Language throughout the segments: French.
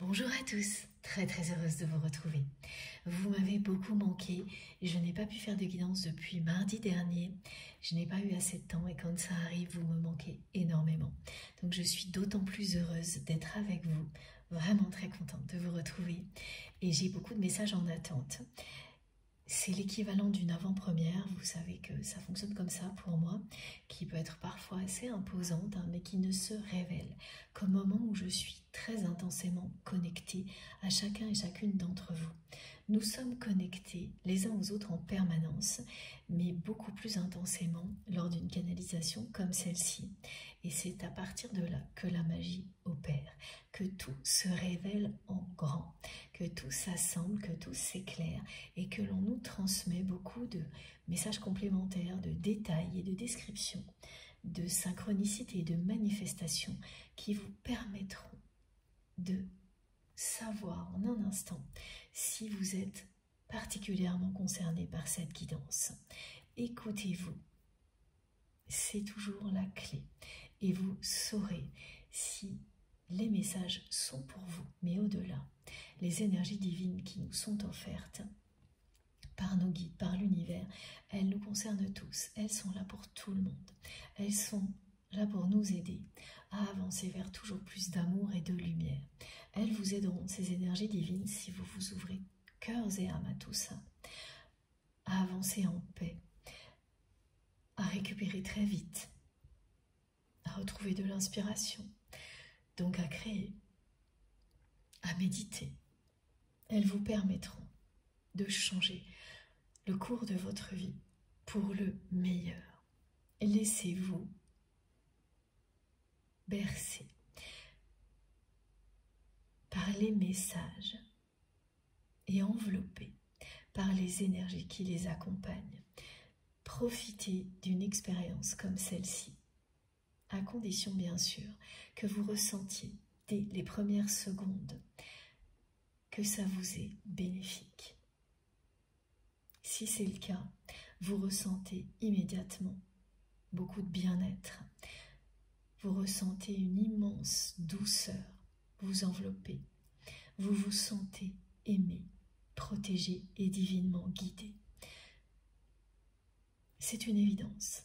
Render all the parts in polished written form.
Bonjour à tous, très heureuse de vous retrouver. Vous m'avez beaucoup manqué, je n'ai pas pu faire de guidance depuis mardi dernier, je n'ai pas eu assez de temps et quand ça arrive, vous me manquez énormément. Donc je suis d'autant plus heureuse d'être avec vous, vraiment très contente de vous retrouver et j'ai beaucoup de messages en attente. C'est l'équivalent d'une avant-première, vous savez que ça fonctionne comme ça pour moi, qui peut être parfois assez imposante, mais qui ne se révèle qu'au moment où je suis très intensément connectée à chacun et chacune d'entre vous. Nous sommes connectés les uns aux autres en permanence, mais beaucoup plus intensément lors d'une canalisation comme celle-ci. Et c'est à partir de là que la magie opère, que tout se révèle en grand, que tout s'assemble, que tout s'éclaire et que l'on nous transmet beaucoup de messages complémentaires, de détails et de descriptions, de synchronicité et de manifestations qui vous permettront de savoir en un instant si vous êtes particulièrement concerné par cette guidance. Écoutez-vous, c'est toujours la clé et vous saurez si les messages sont pour vous, mais au-delà, les énergies divines qui nous sont offertes par nos guides, par l'univers, elles nous concernent tous, elles sont là pour tout le monde, elles sont là pour nous aider à avancer vers toujours plus d'amour et de lumière. Elles vous aideront, ces énergies divines, si vous vous ouvrez cœurs et âmes à tout ça, à avancer en paix, à récupérer très vite, à retrouver de l'inspiration, donc à créer, à méditer. Elles vous permettront de changer le cours de votre vie pour le meilleur. Laissez-vous bercer par les messages et enveloppés par les énergies qui les accompagnent. Profitez d'une expérience comme celle-ci, à condition bien sûr que vous ressentiez dès les premières secondes que ça vous est bénéfique. Si c'est le cas, vous ressentez immédiatement beaucoup de bien-être. Vous ressentez une immense douceur vous envelopper. Vous vous sentez aimé, protégé et divinement guidé. C'est une évidence.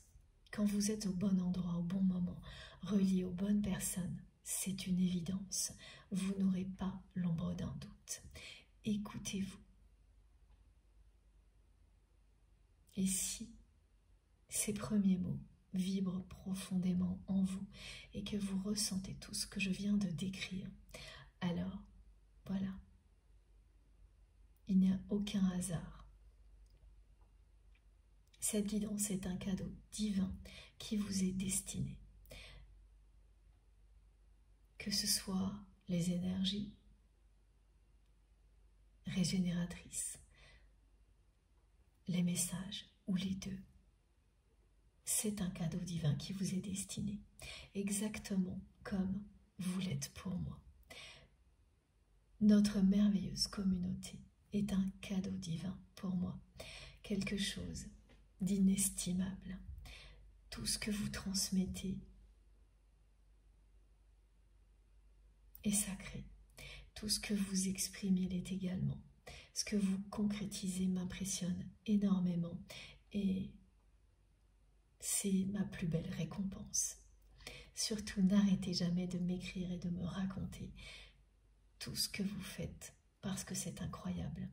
Quand vous êtes au bon endroit, au bon moment, relié aux bonnes personnes, c'est une évidence. Vous n'aurez pas l'ombre d'un doute. Écoutez-vous. Et si ces premiers mots vibrent profondément en vous et que vous ressentez tout ce que je viens de décrire, alors voilà, il n'y a aucun hasard. Cette guidance est un cadeau divin qui vous est destiné. Que ce soit les énergies régénératrices, les messages ou les deux, c'est un cadeau divin qui vous est destiné, exactement comme vous l'êtes pour moi. Notre merveilleuse communauté est un cadeau divin pour moi, quelque chose d'inestimable. Tout ce que vous transmettez est sacré. Tout ce que vous exprimez l'est également. Ce que vous concrétisez m'impressionne énormément et c'est ma plus belle récompense. Surtout, n'arrêtez jamais de m'écrire et de me raconter tout ce que vous faites parce que c'est incroyable.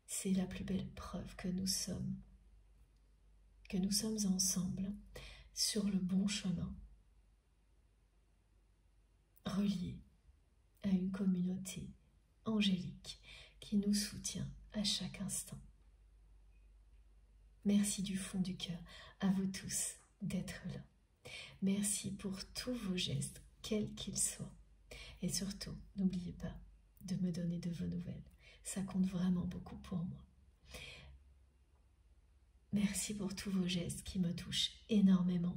C'est la plus belle preuve que nous sommes ensemble sur le bon chemin, reliés à une communauté angélique qui nous soutient à chaque instant. Merci du fond du cœur à vous tous d'être là. Merci pour tous vos gestes, quels qu'ils soient. Et surtout, n'oubliez pas de me donner de vos nouvelles. Ça compte vraiment beaucoup pour moi. Merci pour tous vos gestes qui me touchent énormément.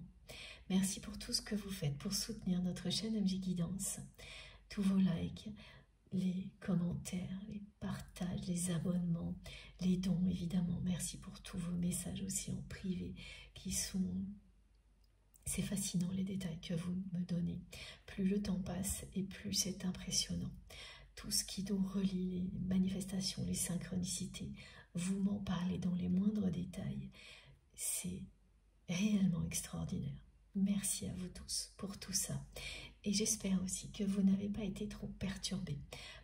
Merci pour tout ce que vous faites pour soutenir notre chaîne MJ Guidance. Tous vos likes, les commentaires, les partages, les abonnements, les dons évidemment. Merci pour tous vos messages aussi en privé qui sont... C'est fascinant les détails que vous me donnez. Plus le temps passe et plus c'est impressionnant. tout ce qui nous relie, les manifestations, les synchronicités. Vous m'en parlez dans les moindres détails. C'est réellement extraordinaire. Merci à vous tous pour tout ça. Et j'espère aussi que vous n'avez pas été trop perturbés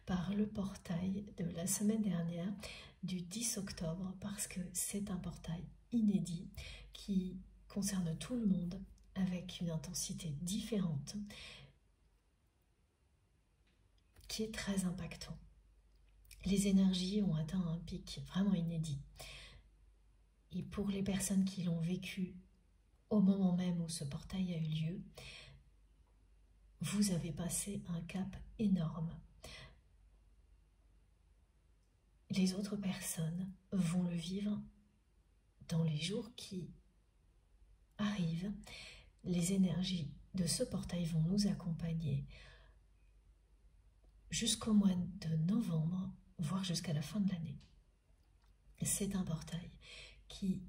par le portail de la semaine dernière du 10 octobre parce que c'est un portail inédit qui concerne tout le monde avec une intensité différente qui est très impactant. Les énergies ont atteint un pic vraiment inédit. Et pour les personnes qui l'ont vécu au moment même où ce portail a eu lieu, vous avez passé un cap énorme. Les autres personnes vont le vivre dans les jours qui arrivent. Les énergies de ce portail vont nous accompagner jusqu'au mois de novembre, voire jusqu'à la fin de l'année. C'est un portail qui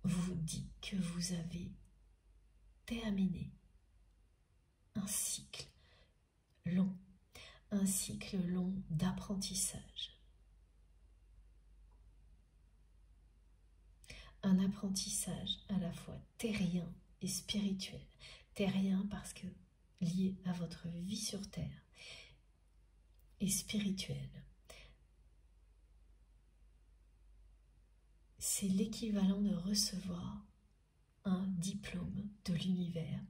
vous dit que vous avez terminé un cycle long d'apprentissage. Un apprentissage à la fois terrien et spirituel. Terrien parce que lié à votre vie sur Terre et spirituel. C'est l'équivalent de recevoir un diplôme de l'univers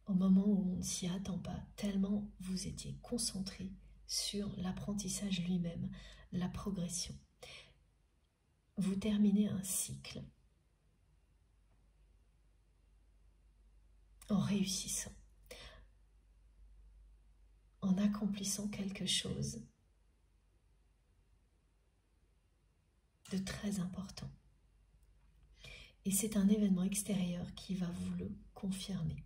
au moment où on ne s'y attend pas, tellement vous étiez concentré sur l'apprentissage lui-même, la progression. Vous terminez un cycle en réussissant, en accomplissant quelque chose de très important. Et c'est un événement extérieur qui va vous le confirmer.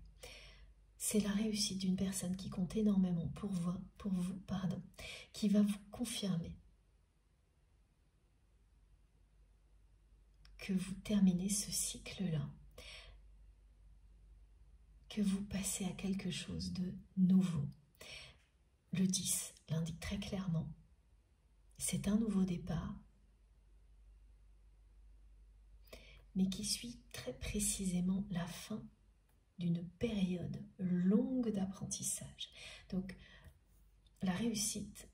C'est la réussite d'une personne qui compte énormément pour vous, qui va vous confirmer que vous terminez ce cycle-là, que vous passez à quelque chose de nouveau. Le 10 l'indique très clairement. C'est un nouveau départ, mais qui suit très précisément la fin d'une période longue d'apprentissage. Donc, la réussite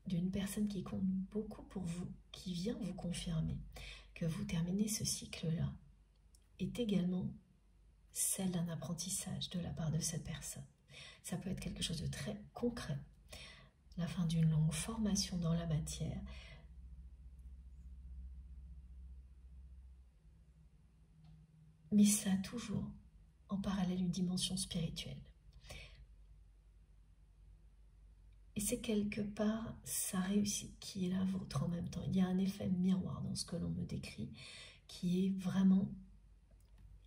d'une personne qui compte beaucoup pour vous, qui vient vous confirmer que vous terminez ce cycle-là, est également celle d'un apprentissage de la part de cette personne. Ça peut être quelque chose de très concret, la fin d'une longue formation dans la matière, mais ça a toujours en parallèle une dimension spirituelle. Et c'est quelque part sa réussite qui est la vôtre en même temps. Il y a un effet miroir dans ce que l'on me décrit, qui est vraiment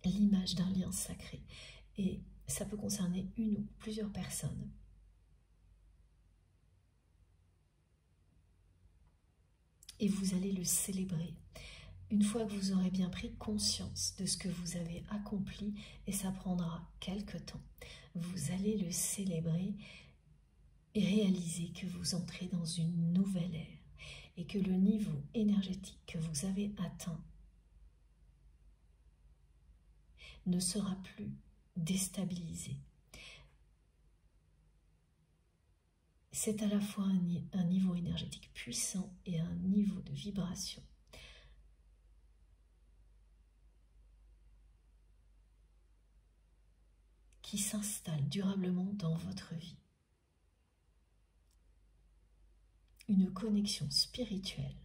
l'image d'un lien sacré. Et ça peut concerner une ou plusieurs personnes. Et vous allez le célébrer. Une fois que vous aurez bien pris conscience de ce que vous avez accompli, et ça prendra quelque temps, vous allez le célébrer et réaliser que vous entrez dans une nouvelle ère et que le niveau énergétique que vous avez atteint ne sera plus déstabilisé. C'est à la fois un niveau énergétique puissant et un niveau de vibration qui s'installe durablement dans votre vie. Une connexion spirituelle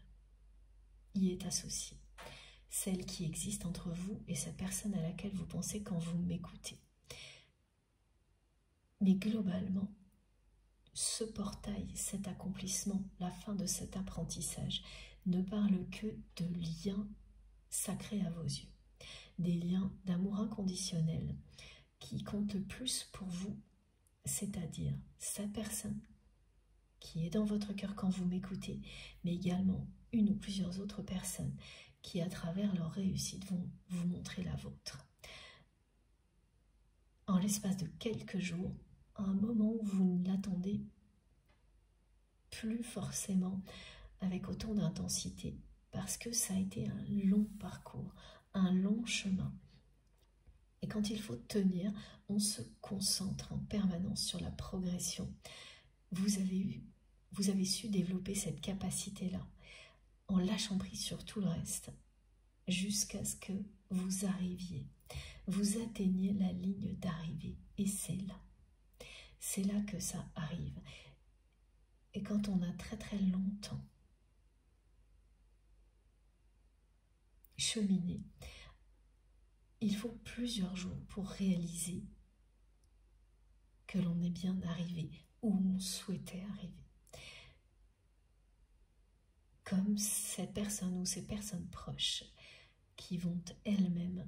y est associée, celle qui existe entre vous et cette personne à laquelle vous pensez quand vous m'écoutez. Mais globalement, ce portail, cet accomplissement, la fin de cet apprentissage ne parle que de liens sacrés à vos yeux, des liens d'amour inconditionnel qui comptent le plus pour vous, c'est-à-dire cette personne qui est dans votre cœur quand vous m'écoutez, mais également une ou plusieurs autres personnes qui, à travers leur réussite, vont vous montrer la vôtre. En l'espace de quelques jours, à un moment où vous ne l'attendez plus forcément avec autant d'intensité, parce que ça a été un long parcours, un long chemin. Et quand il faut tenir, on se concentre en permanence sur la progression. Vous avez su développer cette capacité-là, en lâchant prise sur tout le reste, jusqu'à ce que vous arriviez, vous atteigniez la ligne d'arrivée. Et c'est là que ça arrive. Et quand on a très très longtemps cheminé, il faut plusieurs jours pour réaliser que l'on est bien arrivé où on souhaitait arriver. Comme cette personne ou ces personnes proches qui vont elles-mêmes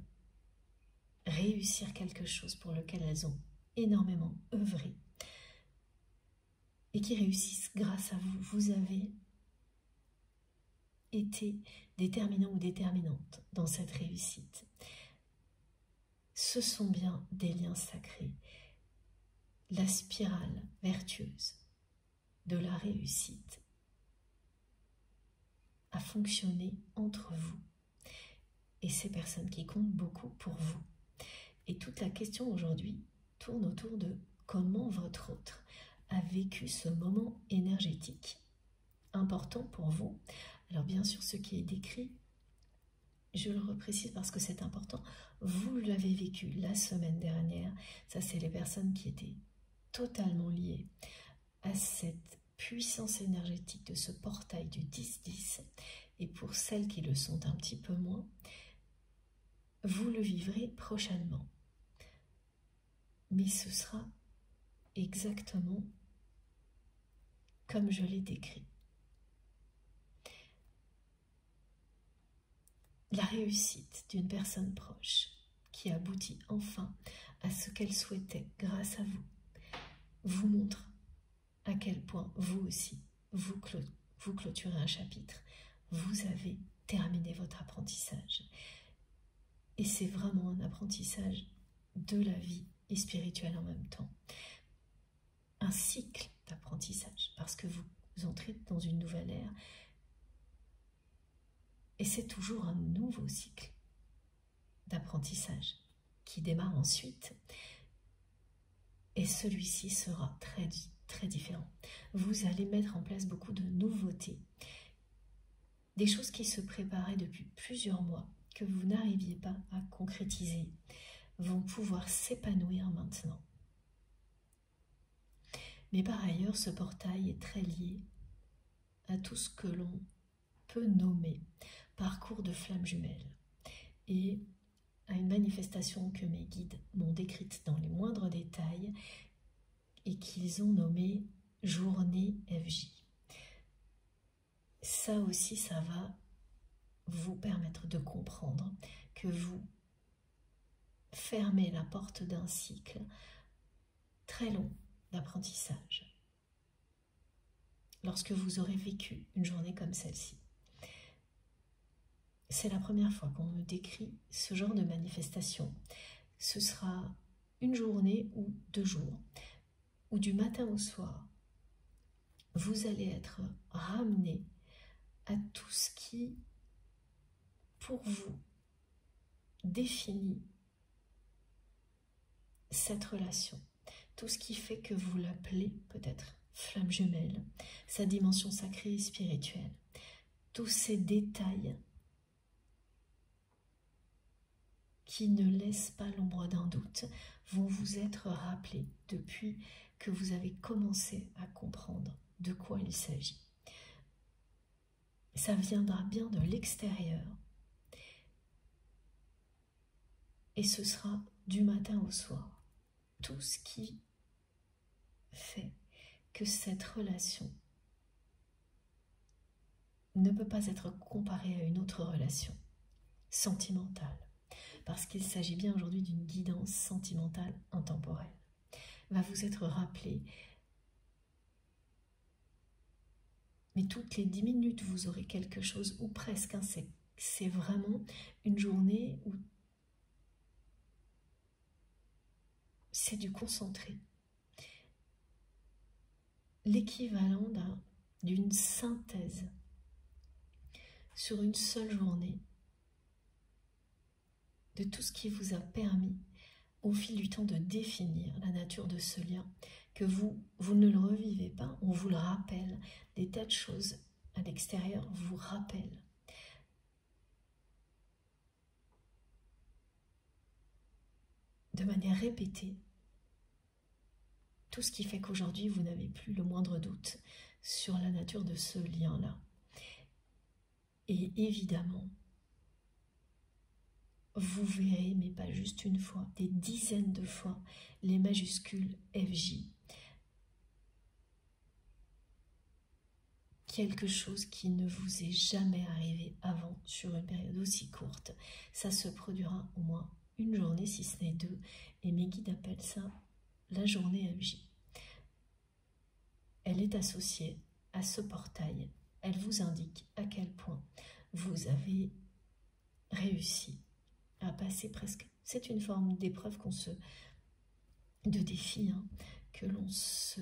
réussir quelque chose pour lequel elles ont énormément œuvré et qui réussissent grâce à vous. Vous avez été déterminant ou déterminante dans cette réussite. Ce sont bien des liens sacrés. La spirale vertueuse de la réussite a fonctionné entre vous et ces personnes qui comptent beaucoup pour vous. Et toute la question aujourd'hui tourne autour de comment votre autre a vécu ce moment énergétique important pour vous. Alors bien sûr, ce qui est décrit, je le reprécise parce que c'est important, vous l'avez vécu la semaine dernière. Ça, c'est les personnes qui étaient totalement liées à cette puissance énergétique de ce portail du 10-10. Et pour celles qui le sont un petit peu moins, vous le vivrez prochainement. Mais ce sera exactement comme je l'ai décrit. La réussite d'une personne proche qui aboutit enfin à ce qu'elle souhaitait grâce à vous, vous montre à quel point vous aussi, vous clôturez un chapitre. Vous avez terminé votre apprentissage. Et c'est vraiment un apprentissage de la vie et spirituel en même temps. Un cycle d'apprentissage, parce que vous entrez dans une nouvelle ère. Et c'est toujours un nouveau cycle d'apprentissage qui démarre ensuite. Et celui-ci sera très différent. Vous allez mettre en place beaucoup de nouveautés. Des choses qui se préparaient depuis plusieurs mois, que vous n'arriviez pas à concrétiser, vont pouvoir s'épanouir maintenant. Mais par ailleurs, ce portail est très lié à tout ce que l'on peut nommer parcours de flammes jumelles et à une manifestation que mes guides m'ont décrite dans les moindres détails et qu'ils ont nommée journée FJ. Ça aussi, ça va vous permettre de comprendre que vous fermez la porte d'un cycle très long d'apprentissage lorsque vous aurez vécu une journée comme celle-ci. C'est la première fois qu'on me décrit ce genre de manifestation. Ce sera une journée ou 2 jours, ou du matin au soir. Vous allez être ramené à tout ce qui, pour vous, définit cette relation. Tout ce qui fait que vous l'appelez peut-être flamme jumelle, sa dimension sacrée et spirituelle. Tous ces détails qui ne laissent pas l'ombre d'un doute vont vous être rappelés depuis que vous avez commencé à comprendre de quoi il s'agit. Ça viendra bien de l'extérieur et ce sera du matin au soir. Tout ce qui fait que cette relation ne peut pas être comparée à une autre relation sentimentale, parce qu'il s'agit bien aujourd'hui d'une guidance sentimentale intemporelle, va vous être rappelé. Mais toutes les 10 minutes, vous aurez quelque chose, ou presque. Hein, c'est vraiment une journée où c'est du concentré. L'équivalent d'un d'une synthèse sur une seule journée de tout ce qui vous a permis au fil du temps de définir la nature de ce lien, que vous ne le revivez pas, on vous le rappelle, des tas de choses à l'extérieur vous rappellent. De manière répétée, tout ce qui fait qu'aujourd'hui vous n'avez plus le moindre doute sur la nature de ce lien-là. Et évidemment, vous verrez, mais pas juste une fois, des dizaines de fois, les majuscules FJ. Quelque chose qui ne vous est jamais arrivé avant sur une période aussi courte. Ça se produira au moins une journée, si ce n'est deux, et mes guides appellent ça la journée FJ. Elle est associée à ce portail. Elle vous indique à quel point vous avez réussi à passer presque. C'est une forme d'épreuve de défi, hein, que l'on se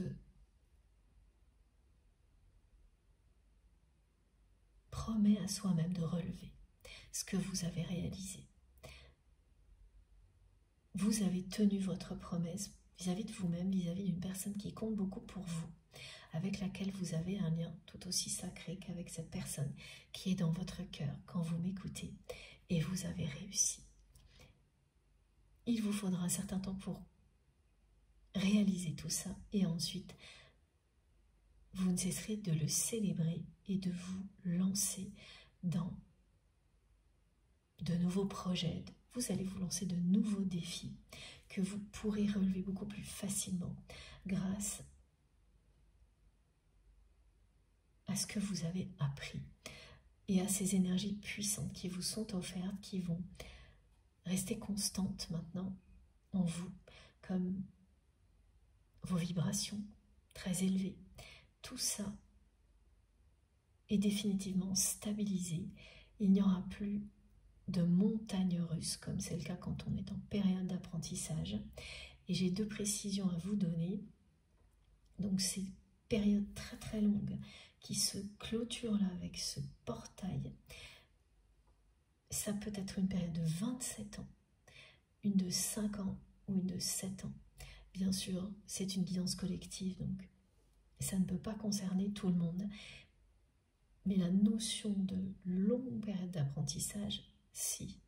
promet à soi-même de relever ce que vous avez réalisé. Vous avez tenu votre promesse vis-à-vis de vous-même, vis-à-vis d'une personne qui compte beaucoup pour vous, avec laquelle vous avez un lien tout aussi sacré qu'avec cette personne qui est dans votre cœur quand vous m'écoutez, et vous avez réussi. Il vous faudra un certain temps pour réaliser tout ça, et ensuite vous ne cesserez de le célébrer et de vous lancer dans de nouveaux projets. Vous allez vous lancer de nouveaux défis que vous pourrez relever beaucoup plus facilement grâce à ce que vous avez appris et à ces énergies puissantes qui vous sont offertes, qui vont rester constantes maintenant en vous, comme vos vibrations très élevées. Tout ça est définitivement stabilisé. Il n'y aura plus de montagnes russes, comme c'est le cas quand on est en période d'apprentissage. Et j'ai deux précisions à vous donner. Donc ces périodes très très longues qui se clôturent là avec ce portail, ça peut être une période de 27 ans, une de 5 ans ou une de 7 ans. Bien sûr, c'est une guidance collective, donc ça ne peut pas concerner tout le monde. Mais la notion de longue période d'apprentissage, si.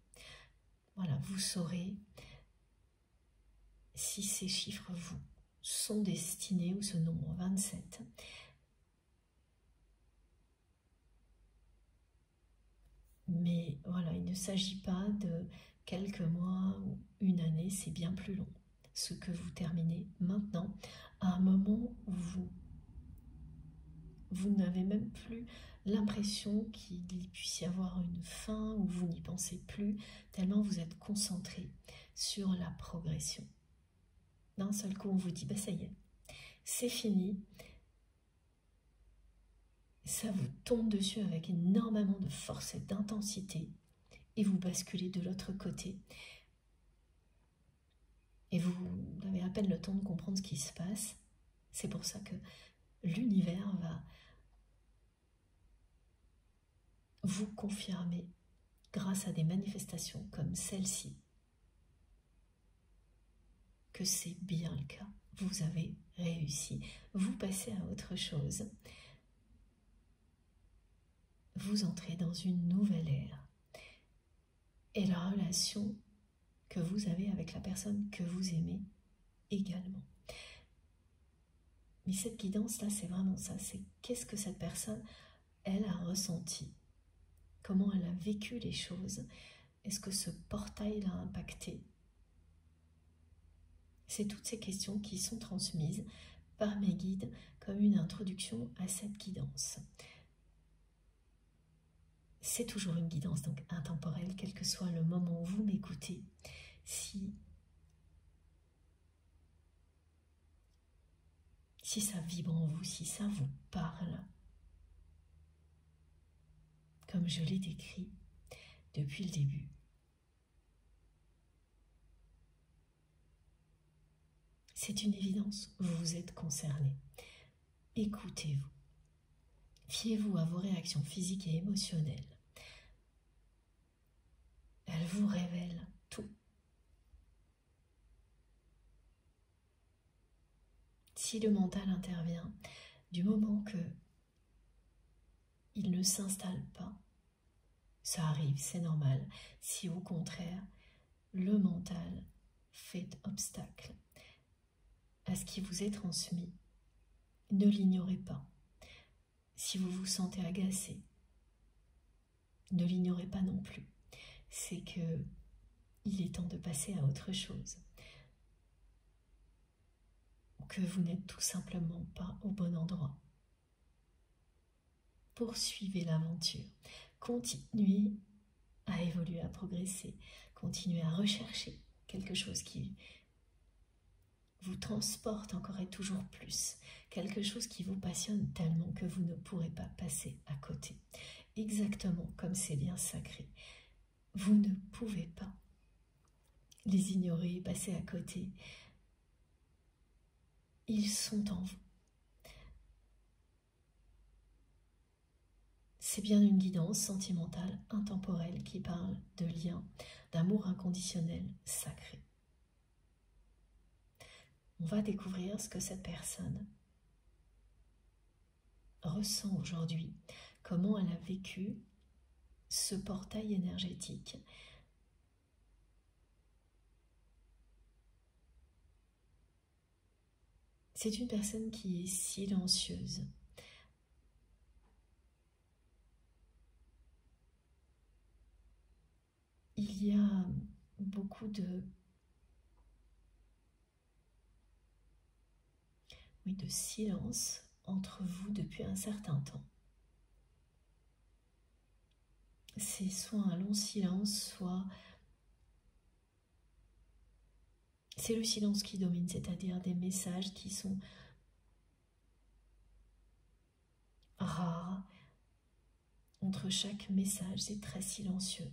Voilà, vous saurez si ces chiffres vous sont destinés, ou ce nombre 27. Mais voilà, il ne s'agit pas de quelques mois ou une année, c'est bien plus long. Ce que vous terminez maintenant, à un moment où vous n'avez même plus l'impression qu'il puisse y avoir une fin, où vous n'y pensez plus, tellement vous êtes concentré sur la progression. D'un seul coup, on vous dit, bah ça y est, c'est fini. Ça vous tombe dessus avec énormément de force et d'intensité, et vous basculez de l'autre côté. Et vous avez à peine le temps de comprendre ce qui se passe. C'est pour ça que l'univers va vous confirmer, grâce à des manifestations comme celle-ci, que c'est bien le cas. Vous avez réussi. Vous passez à autre chose. Vous entrez dans une nouvelle ère. Et la relation que vous avez avec la personne que vous aimez également. Mais cette guidance-là, c'est vraiment ça. C'est qu'est-ce que cette personne, elle, a ressenti? Comment elle a vécu les choses? Est-ce que ce portail l'a impacté? C'est toutes ces questions qui sont transmises par mes guides comme une introduction à cette guidance. C'est toujours une guidance, donc intemporelle, quel que soit le moment où vous m'écoutez. Si ça vibre en vous, si ça vous parle, comme je l'ai décrit depuis le début, c'est une évidence, vous êtes concerné. Écoutez-vous. Fiez-vous à vos réactions physiques et émotionnelles. Elles vous révèlent tout. Si le mental intervient, du moment que il ne s'installe pas, ça arrive, c'est normal. Si au contraire, le mental fait obstacle à ce qui vous est transmis, ne l'ignorez pas. Si vous vous sentez agacé, ne l'ignorez pas non plus. C'est que il est temps de passer à autre chose. Que vous n'êtes tout simplement pas au bon endroit. Poursuivez l'aventure. Continuez à évoluer, à progresser. Continuez à rechercher quelque chose qui vous transporte encore et toujours plus. Quelque chose qui vous passionne tellement que vous ne pourrez pas passer à côté. Exactement comme ces liens sacrés. Vous ne pouvez pas les ignorer, passer à côté. Ils sont en vous. C'est bien une guidance sentimentale, intemporelle qui parle de lien, d'amour inconditionnel, sacré. On va découvrir ce que cette personne ressent aujourd'hui, comment elle a vécu ce portail énergétique. C'est une personne qui est silencieuse. Il y a beaucoup de silence entre vous depuis un certain temps. C'est soit un long silence, soit c'est le silence qui domine, c'est-à-dire des messages qui sont rares. Entre chaque message, c'est très silencieux.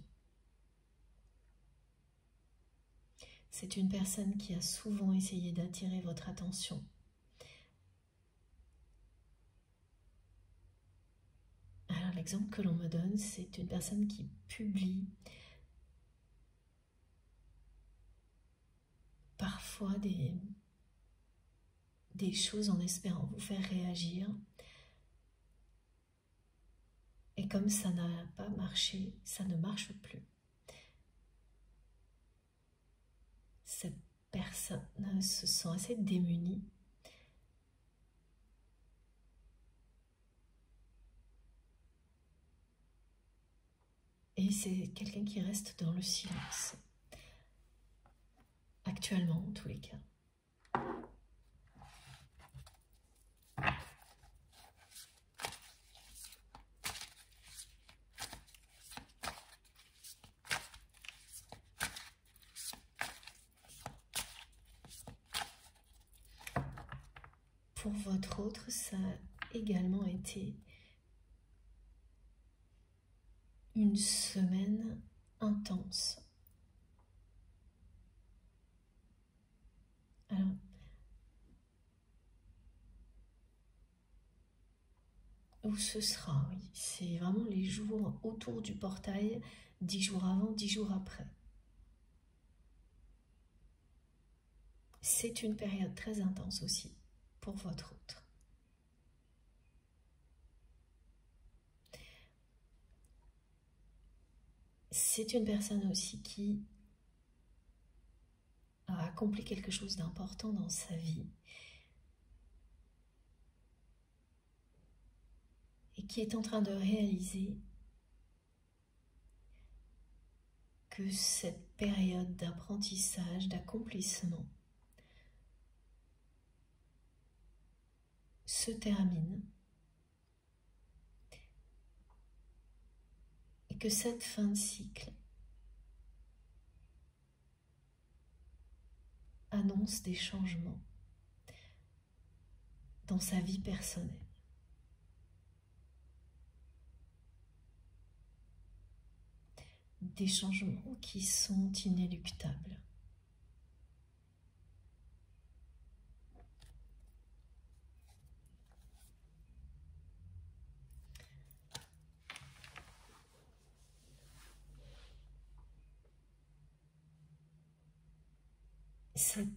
C'est une personne qui a souvent essayé d'attirer votre attention. Alors l'exemple que l'on me donne, c'est une personne qui publie parfois des choses en espérant vous faire réagir. Et comme ça n'a pas marché, ça ne marche plus. Cette personne se sent assez démunie. Et c'est quelqu'un qui reste dans le silence. Actuellement, en tous les cas. Pour votre autre, ça a également été une semaine intense. Alors, où ce sera, oui, c'est vraiment les jours autour du portail, 10 jours avant, 10 jours après. C'est une période très intense aussi pour votre autre. C'est une personne aussi qui a accompli quelque chose d'important dans sa vie et qui est en train de réaliser que cette période d'apprentissage, d'accomplissement se termine et que cette fin de cycle annonce des changements dans sa vie personnelle. Des changements qui sont inéluctables. cet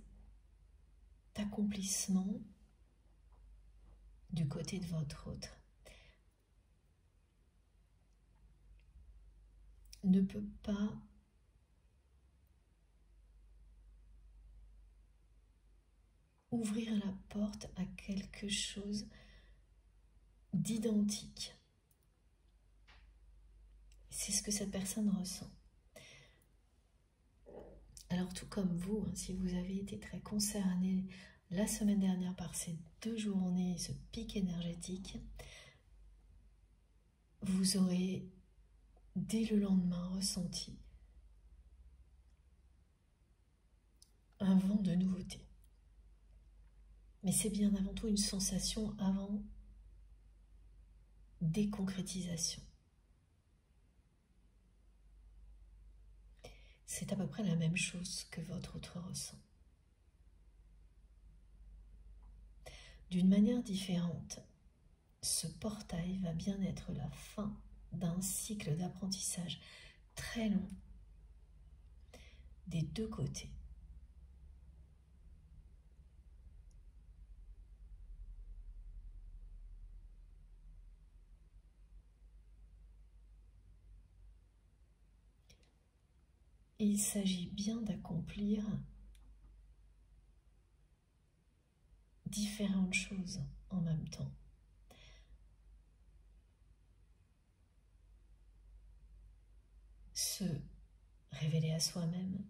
accomplissement du côté de votre autre ne peut pas ouvrir la porte à quelque chose d'identique. C'est ce que cette personne ressent. Alors tout comme vous, si vous avez été très concerné la semaine dernière par ces 2 journées, ce pic énergétique, vous aurez dès le lendemain ressenti un vent de nouveauté. Mais c'est bien avant tout une sensation avant déconcrétisation. C'est à peu près la même chose que votre autre ressent. D'une manière différente, ce portail va bien être la fin d'un cycle d'apprentissage très long des 2 côtés. Et il s'agit bien d'accomplir différentes choses en même temps. Se révéler à soi-même,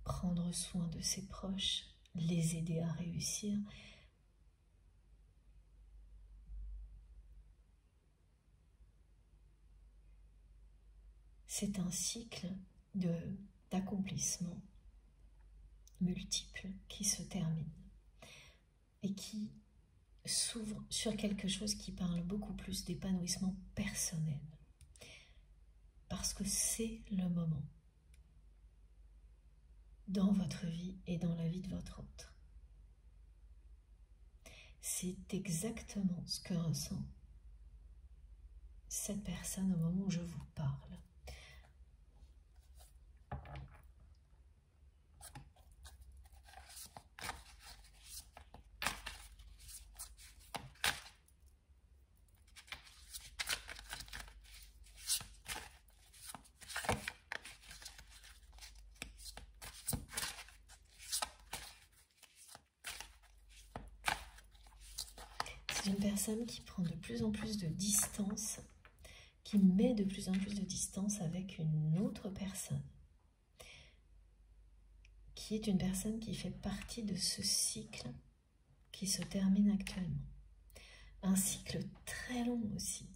prendre soin de ses proches, les aider à réussir. C'est un cycle d'accomplissement multiples qui se termine et qui s'ouvre sur quelque chose qui parle beaucoup plus d'épanouissement personnel. Parce que c'est le moment dans votre vie et dans la vie de votre autre. C'est exactement ce que ressent cette personne au moment où je vous parle. C'est une personne qui prend de plus en plus de distance, qui met de plus en plus de distance avec une autre personne, qui est une personne qui fait partie de ce cycle qui se termine actuellement. Un cycle très long aussi.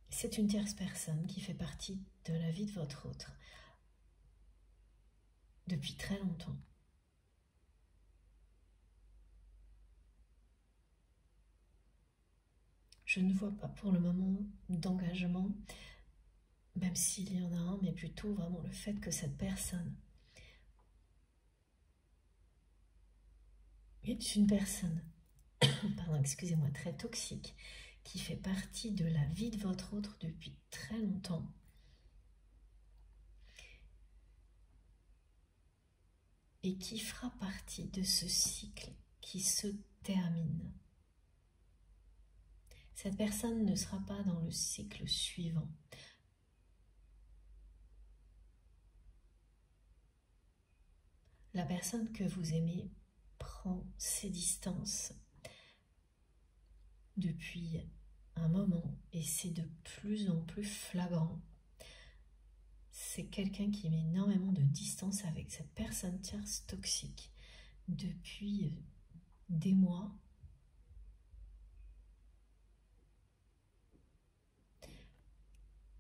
C'est une tierce personne qui fait partie de la vie de votre autre depuis très longtemps. Je ne vois pas pour le moment d'engagement, même s'il y en a un, mais plutôt vraiment le fait que cette personne est une personne, pardon, excusez-moi, très toxique, qui fait partie de la vie de votre autre depuis très longtemps. Et qui fera partie de ce cycle qui se termine. Cette personne ne sera pas dans le cycle suivant. La personne que vous aimez prend ses distances depuis un moment et c'est de plus en plus flagrant. C'est quelqu'un qui met énormément de distance avec cette personne tierce toxique depuis des mois.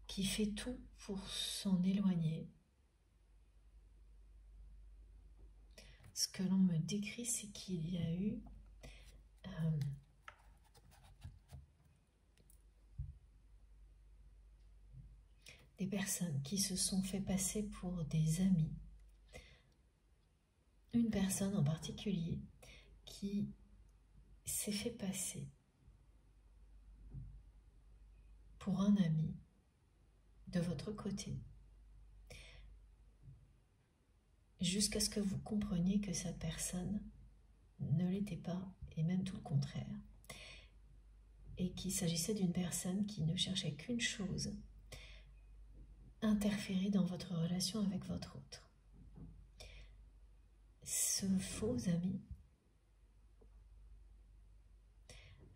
Qui fait tout pour s'en éloigner. Ce que l'on me décrit, c'est qu'il y a eu des personnes qui se sont fait passer pour des amis. Une personne en particulier qui s'est fait passer pour un ami de votre côté, jusqu'à ce que vous compreniez que cette personne ne l'était pas, et même tout le contraire, et qu'il s'agissait d'une personne qui ne cherchait qu'une chose, interférer dans votre relation avec votre autre. Ce faux ami,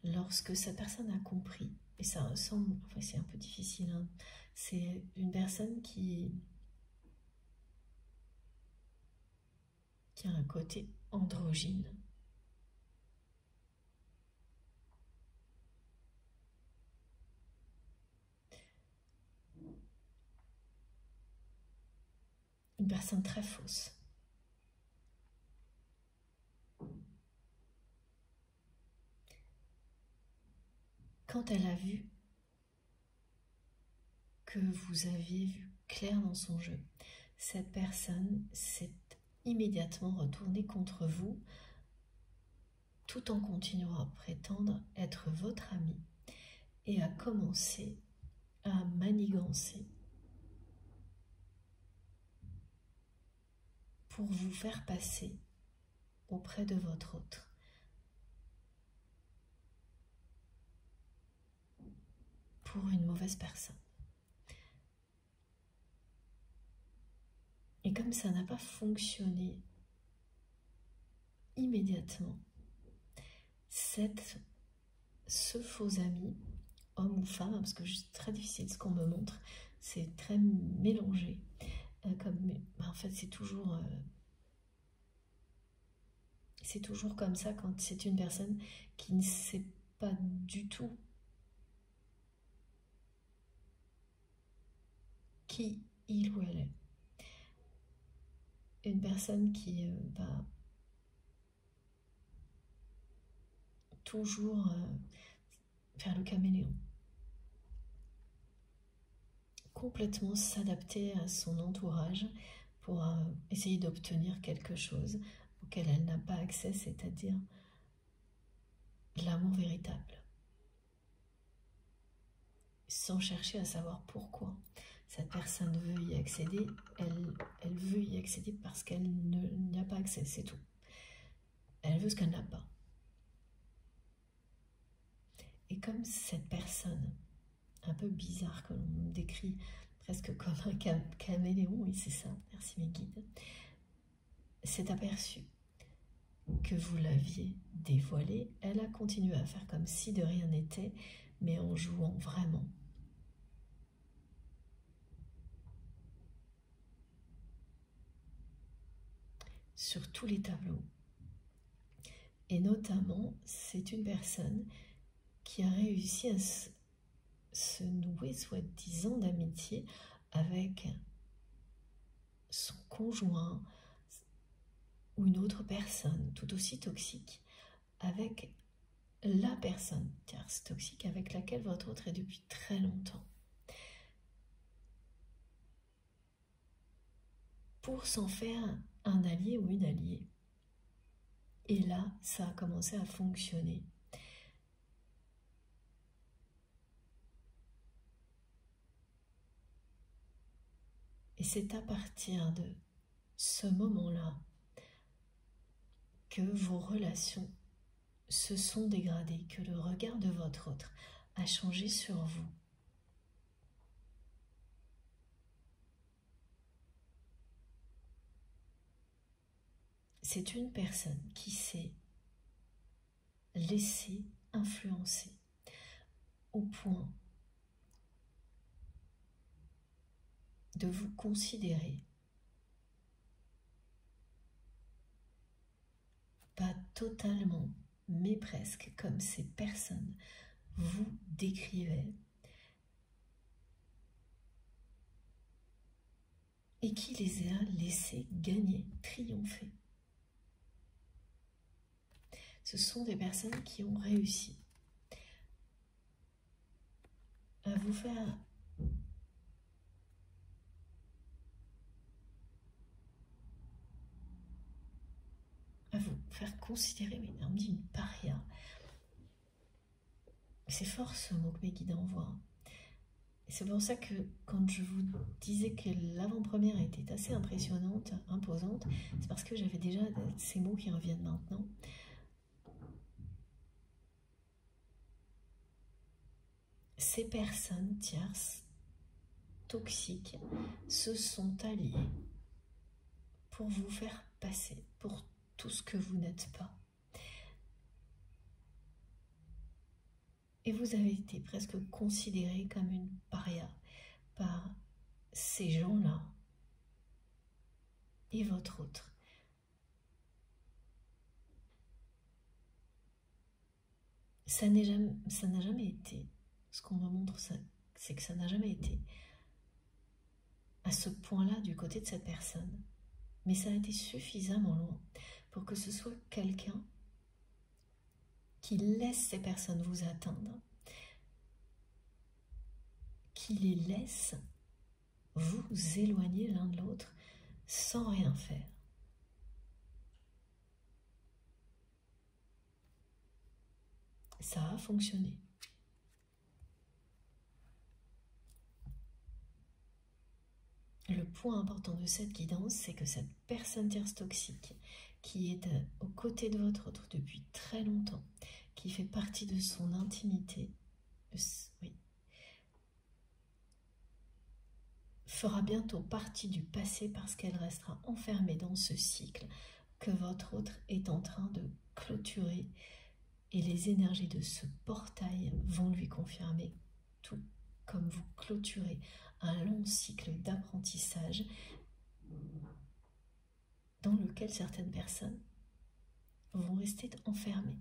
lorsque cette personne a compris, et ça ressemble, enfin c'est un peu difficile, hein, c'est une personne qui a un côté androgyne. Une personne très fausse. Quand elle a vu que vous aviez vu clair dans son jeu, cette personne s'est immédiatement retournée contre vous, tout en continuant à prétendre être votre ami, et a commencé à manigancer pour vous faire passer auprès de votre autre. Pour une mauvaise personne. Et comme ça n'a pas fonctionné immédiatement, ce faux ami, homme ou femme, parce que c'est très difficile ce qu'on me montre, c'est très mélangé, en fait c'est toujours comme ça quand c'est une personne qui ne sait pas du tout qui il ou elle est. Une personne qui va toujours faire le caméléon, complètement s'adapter à son entourage pour essayer d'obtenir quelque chose auquel elle n'a pas accès, c'est-à-dire l'amour véritable, sans chercher à savoir pourquoi cette personne veut y accéder. Elle veut y accéder parce qu'elle n'y a pas accès, c'est tout. Elle veut ce qu'elle n'a pas. Et comme cette personne, un peu bizarre, que l'on décrit presque comme un caméléon, oui c'est ça, merci mes guides, s'est aperçue que vous l'aviez dévoilée, elle a continué à faire comme si de rien n'était, mais en jouant vraiment. Sur tous les tableaux. Et notamment, c'est une personne qui a réussi à se nouer soi-disant d'amitié avec son conjoint ou une autre personne tout aussi toxique, avec la personne toxique avec laquelle votre autre est depuis très longtemps, pour s'en faire un allié ou une alliée. Et là, ça a commencé à fonctionner. Et c'est à partir de ce moment-là que vos relations se sont dégradées, que le regard de votre autre a changé sur vous. C'est une personne qui s'est laissée influencer au point de vous considérer pas totalement, mais presque comme ces personnes vous décrivaient et qui les a laissés gagner, triompher. Ce sont des personnes qui ont réussi à vous faire faire considérer, mais on me dit une paria. C'est fort ce mot que mes guides envoient. C'est pour ça que quand je vous disais que l'avant-première était assez impressionnante, imposante, c'est parce que j'avais déjà ces mots qui reviennent maintenant. Ces personnes tierces, toxiques, se sont alliées pour vous faire passer pour tout ce que vous n'êtes pas. Et vous avez été presque considéré comme une paria par ces gens-là et votre autre. Ça n'a jamais été, ce qu'on me montre, c'est que ça n'a jamais été à ce point-là du côté de cette personne. Mais ça a été suffisamment loin pour que ce soit quelqu'un qui laisse ces personnes vous atteindre, qui les laisse vous éloigner l'un de l'autre sans rien faire. Ça a fonctionné. Le point important de cette guidance, c'est que cette personne tierce toxique qui est aux côtés de votre autre depuis très longtemps, qui fait partie de son intimité, oui, fera bientôt partie du passé parce qu'elle restera enfermée dans ce cycle que votre autre est en train de clôturer, et les énergies de ce portail vont lui confirmer tout, comme vous clôturez un long cycle d'apprentissage dans lequel certaines personnes vont rester enfermées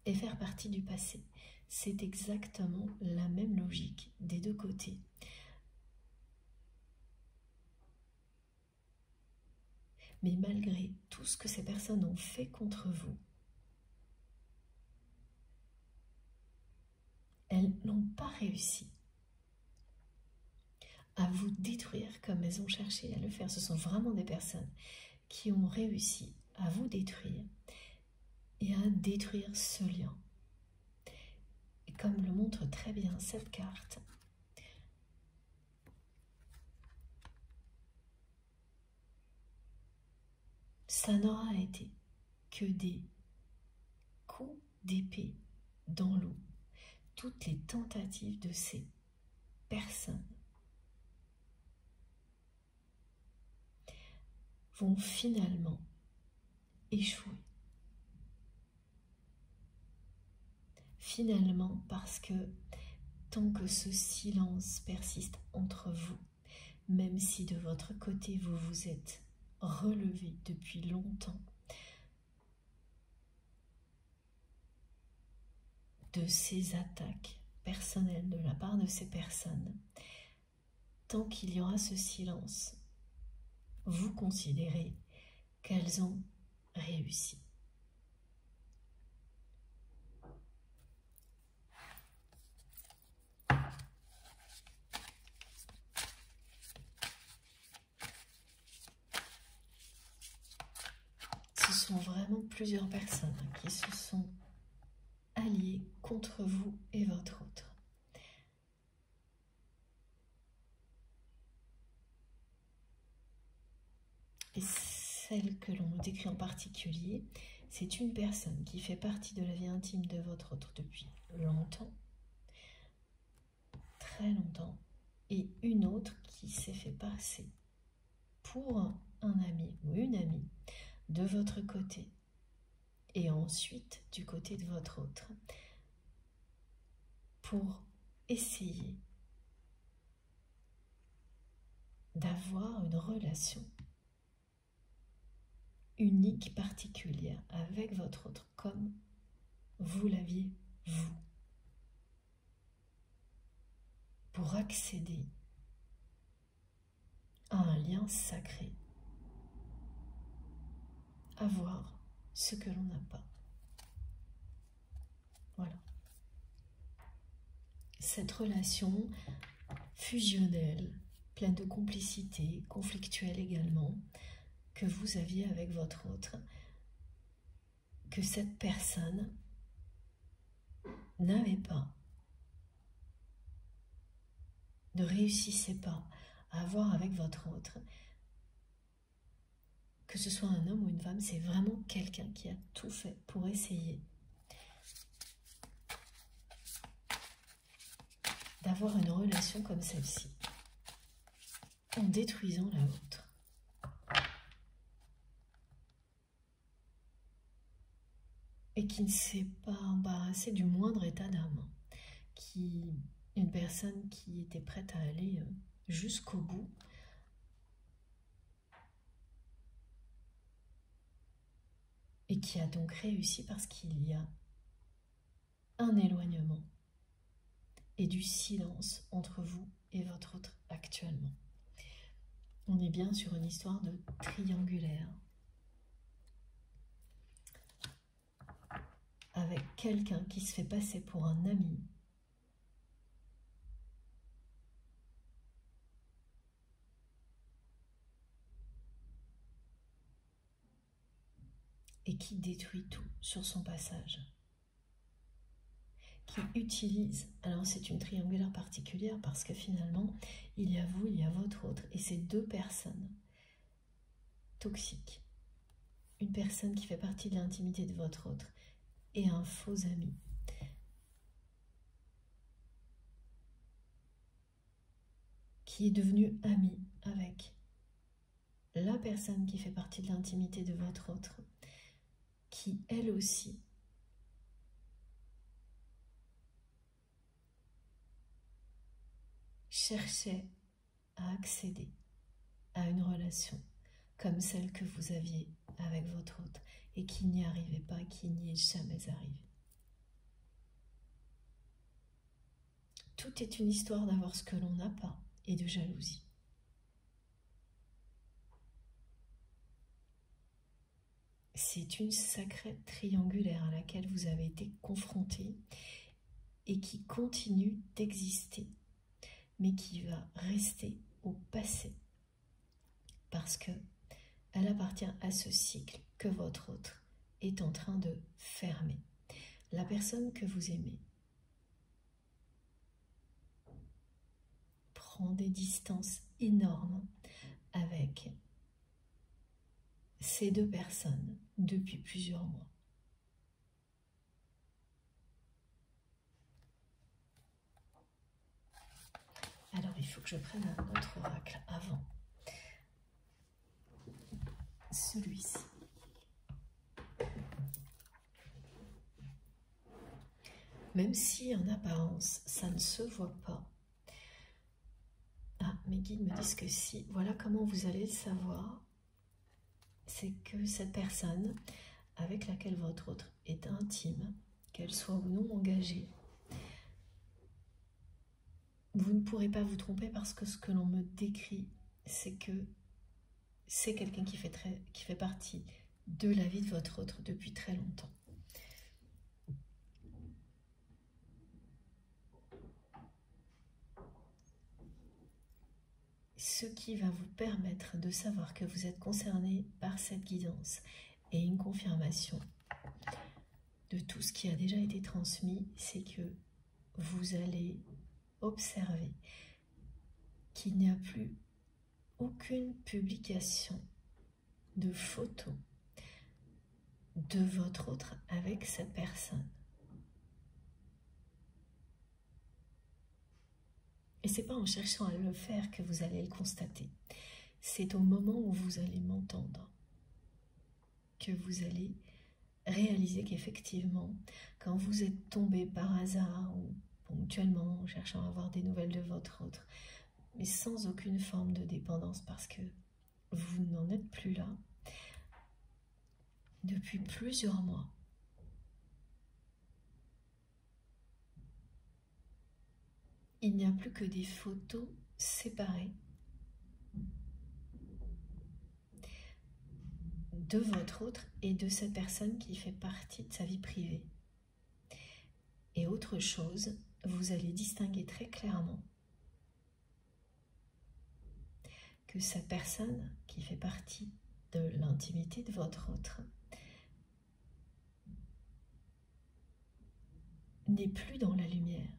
et faire partie du passé. C'est exactement la même logique des deux côtés. Mais malgré tout ce que ces personnes ont fait contre vous, elles n'ont pas réussi à vous détruire comme elles ont cherché à le faire. Ce sont vraiment des personnes qui ont réussi à vous détruire et à détruire ce lien. Et comme le montre très bien cette carte, ça n'aura été que des coups d'épée dans l'eau. Toutes les tentatives de ces personnes vont finalement échouer. Finalement, parce que tant que ce silence persiste entre vous, même si de votre côté vous vous êtes relevé depuis longtemps de ces attaques personnelles de la part de ces personnes, tant qu'il y aura ce silence, vous considérez qu'elles ont réussi. Ce sont vraiment plusieurs personnes qui se sont alliées contre vous et votre autre. Et celle que l'on nous décrit en particulier, c'est une personne qui fait partie de la vie intime de votre autre depuis longtemps, très longtemps, et une autre qui s'est fait passer pour un ami ou une amie de votre côté, et ensuite du côté de votre autre, pour essayer d'avoir une relation unique, particulière avec votre autre, comme vous l'aviez vous, pour accéder à un lien sacré, avoir ce que l'on n'a pas. Voilà. Cette relation fusionnelle, pleine de complicité, conflictuelle également, que vous aviez avec votre autre, que cette personne n'avait pas, ne réussissait pas à avoir avec votre autre, que ce soit un homme ou une femme, c'est vraiment quelqu'un qui a tout fait pour essayer d'avoir une relation comme celle-ci, en détruisant la vôtre. Et qui ne s'est pas embarrassé du moindre état d'âme. Une personne qui était prête à aller jusqu'au bout. Et qui a donc réussi parce qu'il y a un éloignement et du silence entre vous et votre autre actuellement. On est bien sur une histoire de triangulaire. Avec quelqu'un qui se fait passer pour un ami. Et qui détruit tout sur son passage. Qui utilise, alors c'est une triangulaire particulière parce que finalement, il y a vous, il y a votre autre, et c'est deux personnes toxiques. Une personne qui fait partie de l'intimité de votre autre et un faux ami. Qui est devenu ami avec la personne qui fait partie de l'intimité de votre autre, qui elle aussi cherchait à accéder à une relation comme celle que vous aviez avec votre autre et qui n'y arrivait pas, qui n'y est jamais arrivé. Tout est une histoire d'avoir ce que l'on n'a pas et de jalousie. C'est une sacrée triangulaire à laquelle vous avez été confronté et qui continue d'exister, mais qui va rester au passé parce que elle appartient à ce cycle que votre autre est en train de fermer. La personne que vous aimez prend des distances énormes avec ces deux personnes depuis plusieurs mois. Alors il faut que je prenne un autre oracle avant celui-ci. Même si en apparence ça ne se voit pas. Ah, mes guides me disent que si. Voilà comment vous allez le savoir. C'est que cette personne avec laquelle votre autre est intime, qu'elle soit ou non engagée, vous ne pourrez pas vous tromper parce que ce que l'on me décrit, c'est que c'est quelqu'un qui fait partie de la vie de votre autre depuis très longtemps. Ce qui va vous permettre de savoir que vous êtes concerné par cette guidance et une confirmation de tout ce qui a déjà été transmis, c'est que vous allez observer qu'il n'y a plus aucune publication de photos de votre autre avec cette personne. Et c'est pas en cherchant à le faire que vous allez le constater. C'est au moment où vous allez m'entendre que vous allez réaliser qu'effectivement, quand vous êtes tombé par hasard ou ponctuellement en cherchant à avoir des nouvelles de votre autre, mais sans aucune forme de dépendance parce que vous n'en êtes plus là, depuis plusieurs mois, il n'y a plus que des photos séparées de votre autre et de cette personne qui fait partie de sa vie privée. Et autre chose, vous allez distinguer très clairement que cette personne qui fait partie de l'intimité de votre autre n'est plus dans la lumière.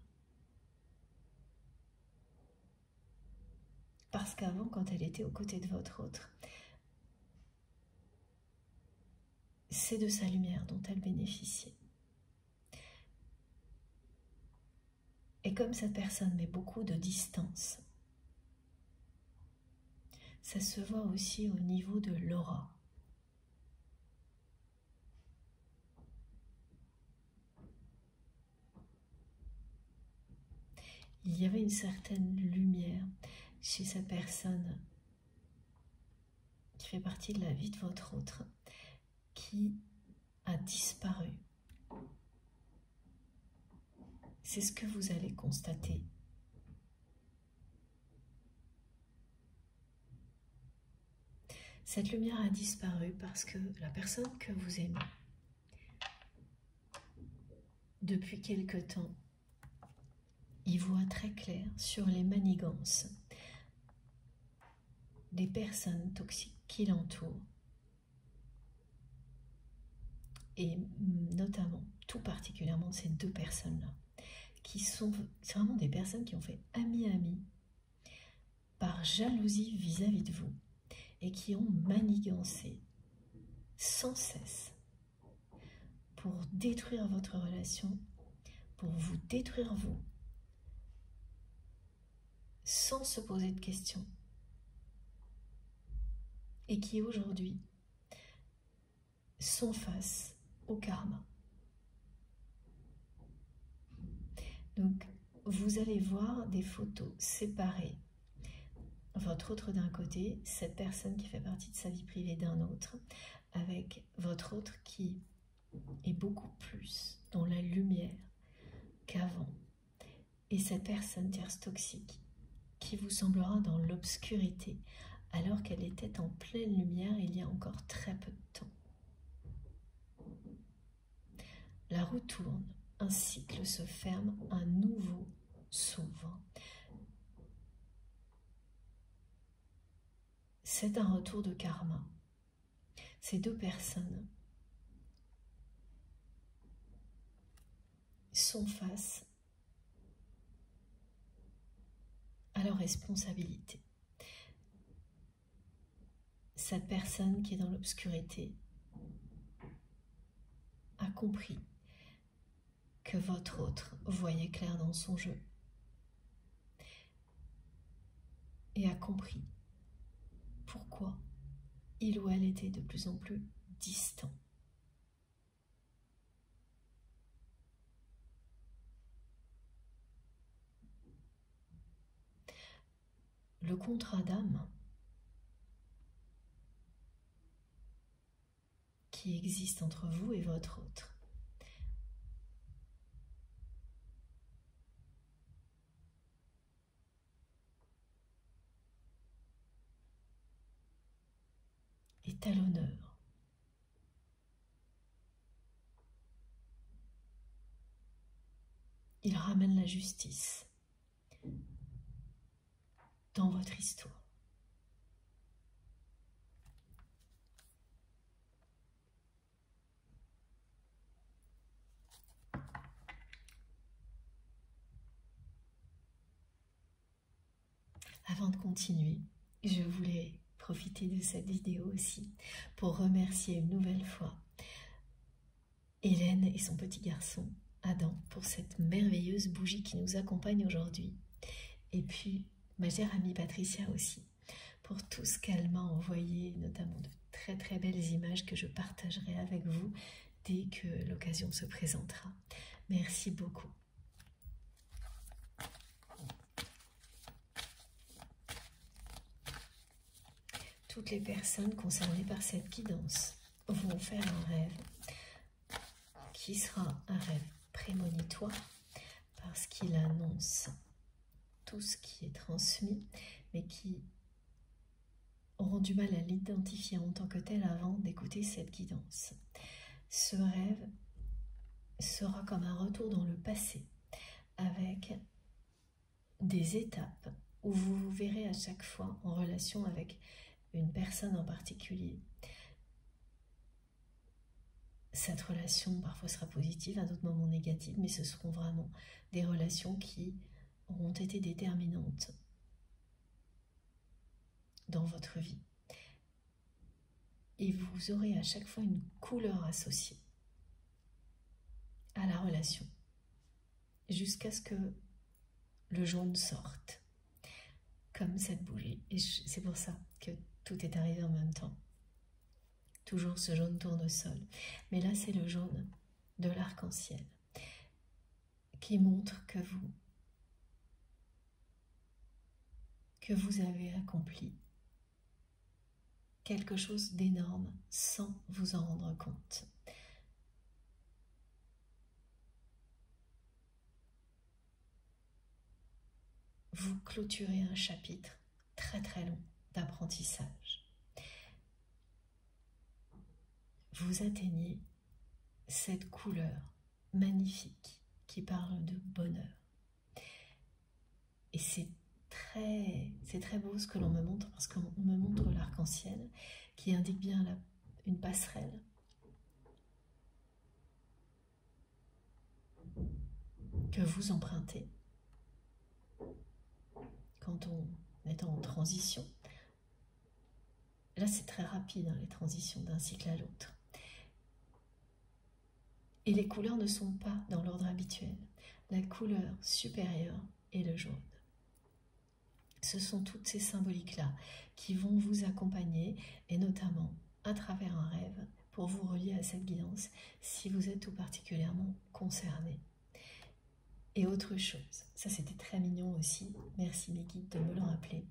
Parce qu'avant, quand elle était aux côtés de votre autre, c'est de sa lumière dont elle bénéficiait. Et comme cette personne met beaucoup de distance, ça se voit aussi au niveau de l'aura. Il y avait une certaine lumière chez cette personne qui fait partie de la vie de votre autre, qui a disparu. C'est ce que vous allez constater. Cette lumière a disparu parce que la personne que vous aimez, depuis quelque temps, il voit très clair sur les manigances des personnes toxiques qui l'entourent. Et notamment, tout particulièrement, ces deux personnes-là, qui sont vraiment des personnes qui ont fait ami-ami par jalousie vis-à-vis de vous et qui ont manigancé sans cesse pour détruire votre relation, pour vous détruire vous, sans se poser de questions, et qui aujourd'hui sont face au karma. Donc, vous allez voir des photos séparées. Votre autre d'un côté, cette personne qui fait partie de sa vie privée d'un autre, avec votre autre qui est beaucoup plus dans la lumière qu'avant. Et cette personne tierce toxique qui vous semblera dans l'obscurité alors qu'elle était en pleine lumière il y a encore très peu de temps. La roue tourne, un cycle se ferme, un nouveau s'ouvre. C'est un retour de karma. Ces deux personnes sont face à leur responsabilité. Cette personne qui est dans l'obscurité a compris que votre autre voyait clair dans son jeu et a compris pourquoi il ou elle était de plus en plus distant. Le contrat d'âme qui existe entre vous et votre autre est à l'honneur. Il ramène la justice dans votre histoire. Avant de continuer, je voulais profiter de cette vidéo aussi pour remercier une nouvelle fois Hélène et son petit garçon Adam pour cette merveilleuse bougie qui nous accompagne aujourd'hui. Et puis ma chère amie Patricia aussi pour tout ce qu'elle m'a envoyé, notamment de très très belles images que je partagerai avec vous dès que l'occasion se présentera. Merci beaucoup. Toutes les personnes concernées par cette guidance vont faire un rêve qui sera un rêve prémonitoire parce qu'il annonce tout ce qui est transmis mais qui auront du mal à l'identifier en tant que tel avant d'écouter cette guidance. Ce rêve sera comme un retour dans le passé avec des étapes où vous vous verrez à chaque fois en relation avec une personne en particulier. cette relation parfois sera positive, à d'autres moments négative, mais ce seront vraiment des relations qui auront été déterminantes dans votre vie. Et vous aurez à chaque fois une couleur associée à la relation, jusqu'à ce que le jaune sorte, comme cette bougie. Et c'est pour ça que tout est arrivé en même temps. Toujours ce jaune tournesol. Mais là, c'est le jaune de l'arc-en-ciel qui montre que vous avez accompli quelque chose d'énorme sans vous en rendre compte. Vous clôturez un chapitre très très long d'apprentissage. Vous atteignez cette couleur magnifique qui parle de bonheur. Et c'est très beau ce que l'on me montre, parce qu'on me montre l'arc-en-ciel qui indique bien une passerelle que vous empruntez quand on est en transition. Là, c'est très rapide, hein, les transitions d'un cycle à l'autre. Et les couleurs ne sont pas dans l'ordre habituel. La couleur supérieure est le jaune. Ce sont toutes ces symboliques-là qui vont vous accompagner, et notamment à travers un rêve, pour vous relier à cette guidance, si vous êtes tout particulièrement concerné. Et autre chose, ça c'était très mignon aussi, merci mes guides de me le rappeler.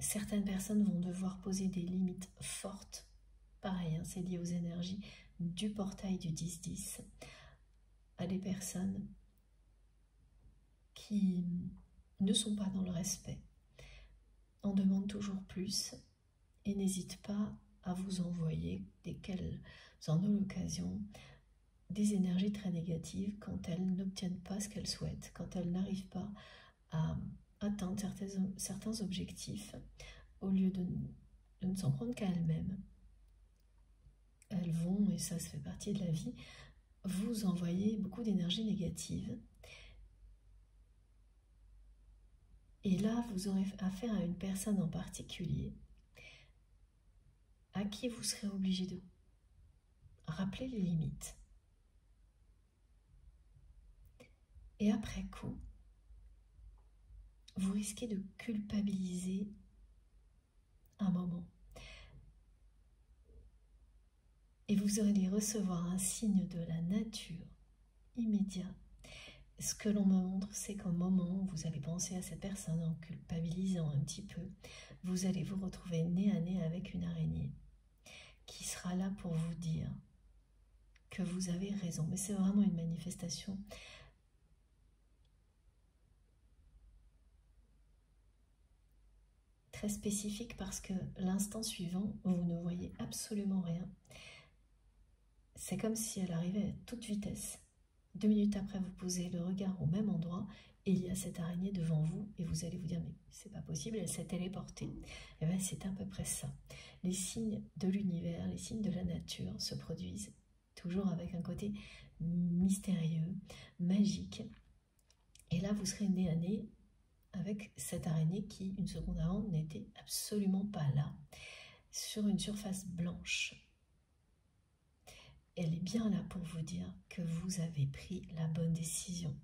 Certaines personnes vont devoir poser des limites fortes, pareil, hein, c'est lié aux énergies du portail du 10-10, à des personnes qui ne sont pas dans le respect, en demandent toujours plus et n'hésitent pas à vous envoyer, dès qu'elles en ont l'occasion, des énergies très négatives quand elles n'obtiennent pas ce qu'elles souhaitent, quand elles n'arrivent pas à atteindre certains objectifs, au lieu de ne s'en prendre qu'à elles-mêmes. Elles vont, et ça fait partie de la vie, vous envoyer beaucoup d'énergie négative. Et là, vous aurez affaire à une personne en particulier à qui vous serez obligé de rappeler les limites. Et après coup, vous risquez de culpabiliser un moment. Et vous aurez recevoir un signe de la nature immédiat. Ce que l'on me montre, c'est qu'au moment où vous allez penser à cette personne en culpabilisant un petit peu, vous allez vous retrouver nez à nez avec une araignée qui sera là pour vous dire que vous avez raison. Mais c'est vraiment une manifestation très spécifique, parce que l'instant suivant, vous ne voyez absolument rien. C'est comme si elle arrivait à toute vitesse. 2 minutes après, vous posez le regard au même endroit et il y a cette araignée devant vous et vous allez vous dire, mais c'est pas possible, elle s'est téléportée. Et bien c'est à peu près ça. Les signes de l'univers, les signes de la nature se produisent toujours avec un côté mystérieux, magique. Et là, vous serez nez à nez avec cette araignée qui, une seconde avant, n'était absolument pas là, sur une surface blanche. Elle est bien là pour vous dire que vous avez pris la bonne décision.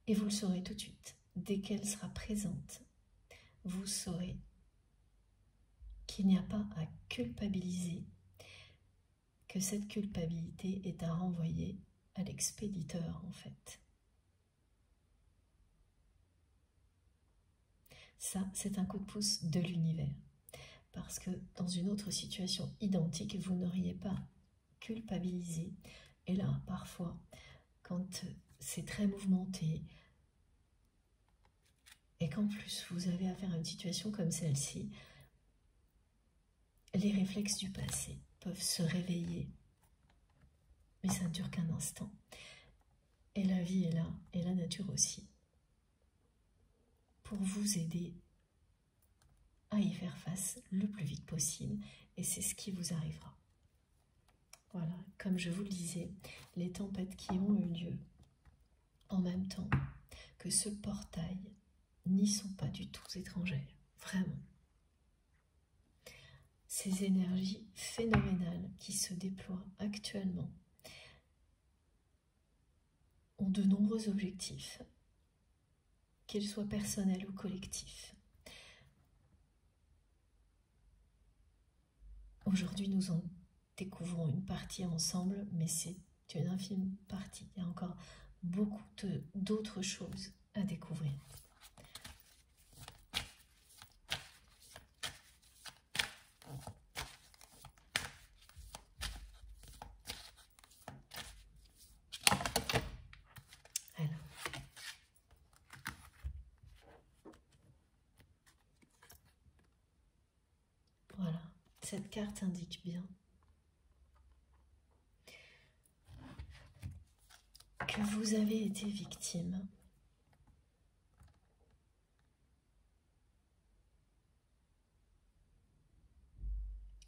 Et vous le saurez tout de suite. Dès qu'elle sera présente, vous saurez qu'il n'y a pas à culpabiliser, que cette culpabilité est à renvoyer à l'expéditeur en fait. Ça, c'est un coup de pouce de l'univers. Parce que dans une autre situation identique, vous n'auriez pas culpabilisé. Et là, parfois, quand c'est très mouvementé, et qu'en plus vous avez affaire à une situation comme celle-ci, les réflexes du passé peuvent se réveiller. Mais ça ne dure qu'un instant. Et la vie est là, et la nature aussi, pour vous aider à y faire face le plus vite possible, et c'est ce qui vous arrivera. Voilà, comme je vous le disais, les tempêtes qui ont eu lieu en même temps que ce portail n'y sont pas du tout étrangères, vraiment. Ces énergies phénoménales qui se déploient actuellement ont de nombreux objectifs, qu'ils soient personnels ou collectifs. Aujourd'hui, nous en découvrons une partie ensemble, mais c'est une infime partie. Il y a encore beaucoup d'autres choses à découvrir. Voilà, cette carte indique bien que vous avez été victime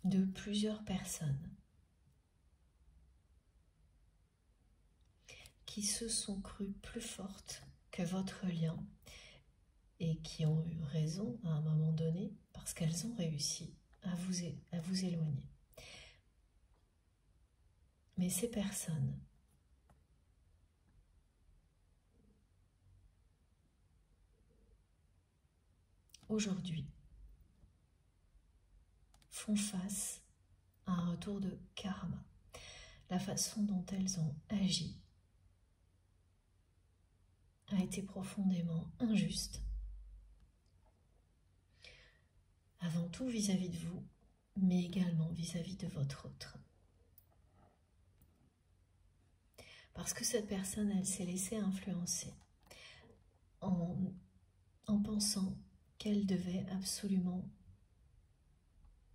de plusieurs personnes qui se sont crues plus fortes que votre lien et qui ont eu raison à un moment donné parce qu'elles ont réussi à vous éloigner. Mais ces personnes aujourd'hui font face à un retour de karma. La façon dont elles ont agi a été profondément injuste, avant tout vis-à-vis de vous, mais également vis-à-vis de votre autre. Parce que cette personne, elle s'est laissée influencer en pensant qu'elle devait absolument,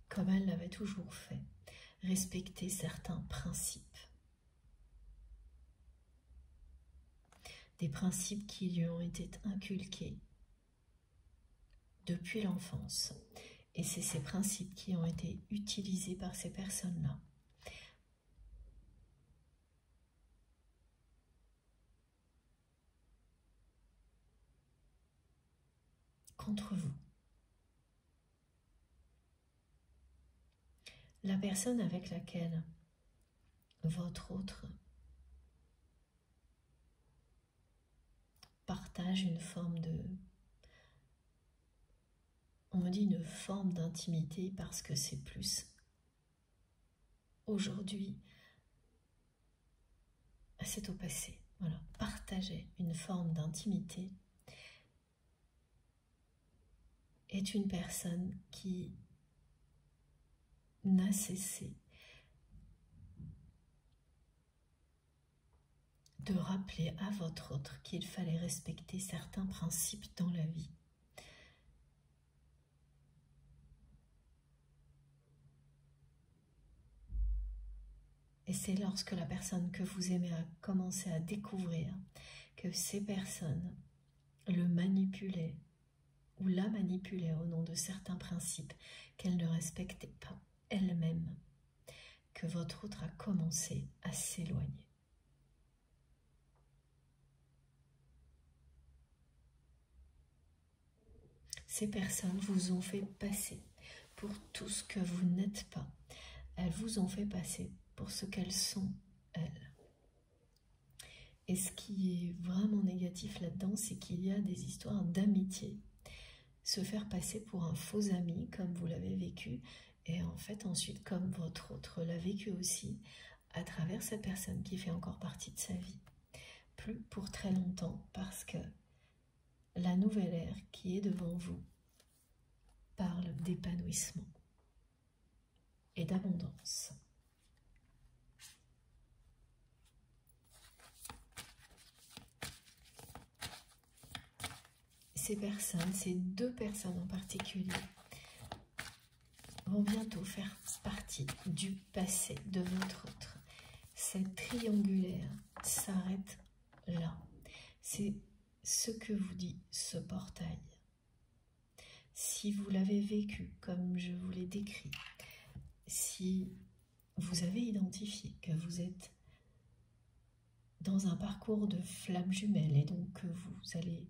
comme elle l'avait toujours fait, respecter certains principes. Des principes qui lui ont été inculqués depuis l'enfance. Et c'est ces principes qui ont été utilisés par ces personnes-là contre vous. La personne avec laquelle votre autre partage une forme de... On me dit une forme d'intimité parce que c'est plus aujourd'hui, c'est au passé. Voilà, partager une forme d'intimité est une personne qui n'a cessé de rappeler à votre autre qu'il fallait respecter certains principes dans la vie. Et c'est lorsque la personne que vous aimez a commencé à découvrir que ces personnes le manipulaient ou la manipulaient au nom de certains principes qu'elle ne respectait pas elle-même, que votre autre a commencé à s'éloigner. Ces personnes vous ont fait passer pour tout ce que vous n'êtes pas. Elles vous ont fait passer pour ce qu'elles sont, elles. Et ce qui est vraiment négatif là-dedans, c'est qu'il y a des histoires d'amitié. Se faire passer pour un faux ami, comme vous l'avez vécu, et en fait ensuite, comme votre autre l'a vécu aussi, à travers cette personne qui fait encore partie de sa vie. Plus pour très longtemps, parce que la nouvelle ère qui est devant vous parle d'épanouissement et d'abondance. Ces personnes, ces deux personnes en particulier, vont bientôt faire partie du passé de votre autre. Cette triangulaire s'arrête là. C'est ce que vous dit ce portail. Si vous l'avez vécu comme je vous l'ai décrit, si vous avez identifié que vous êtes dans un parcours de flammes jumelles et donc que vous avez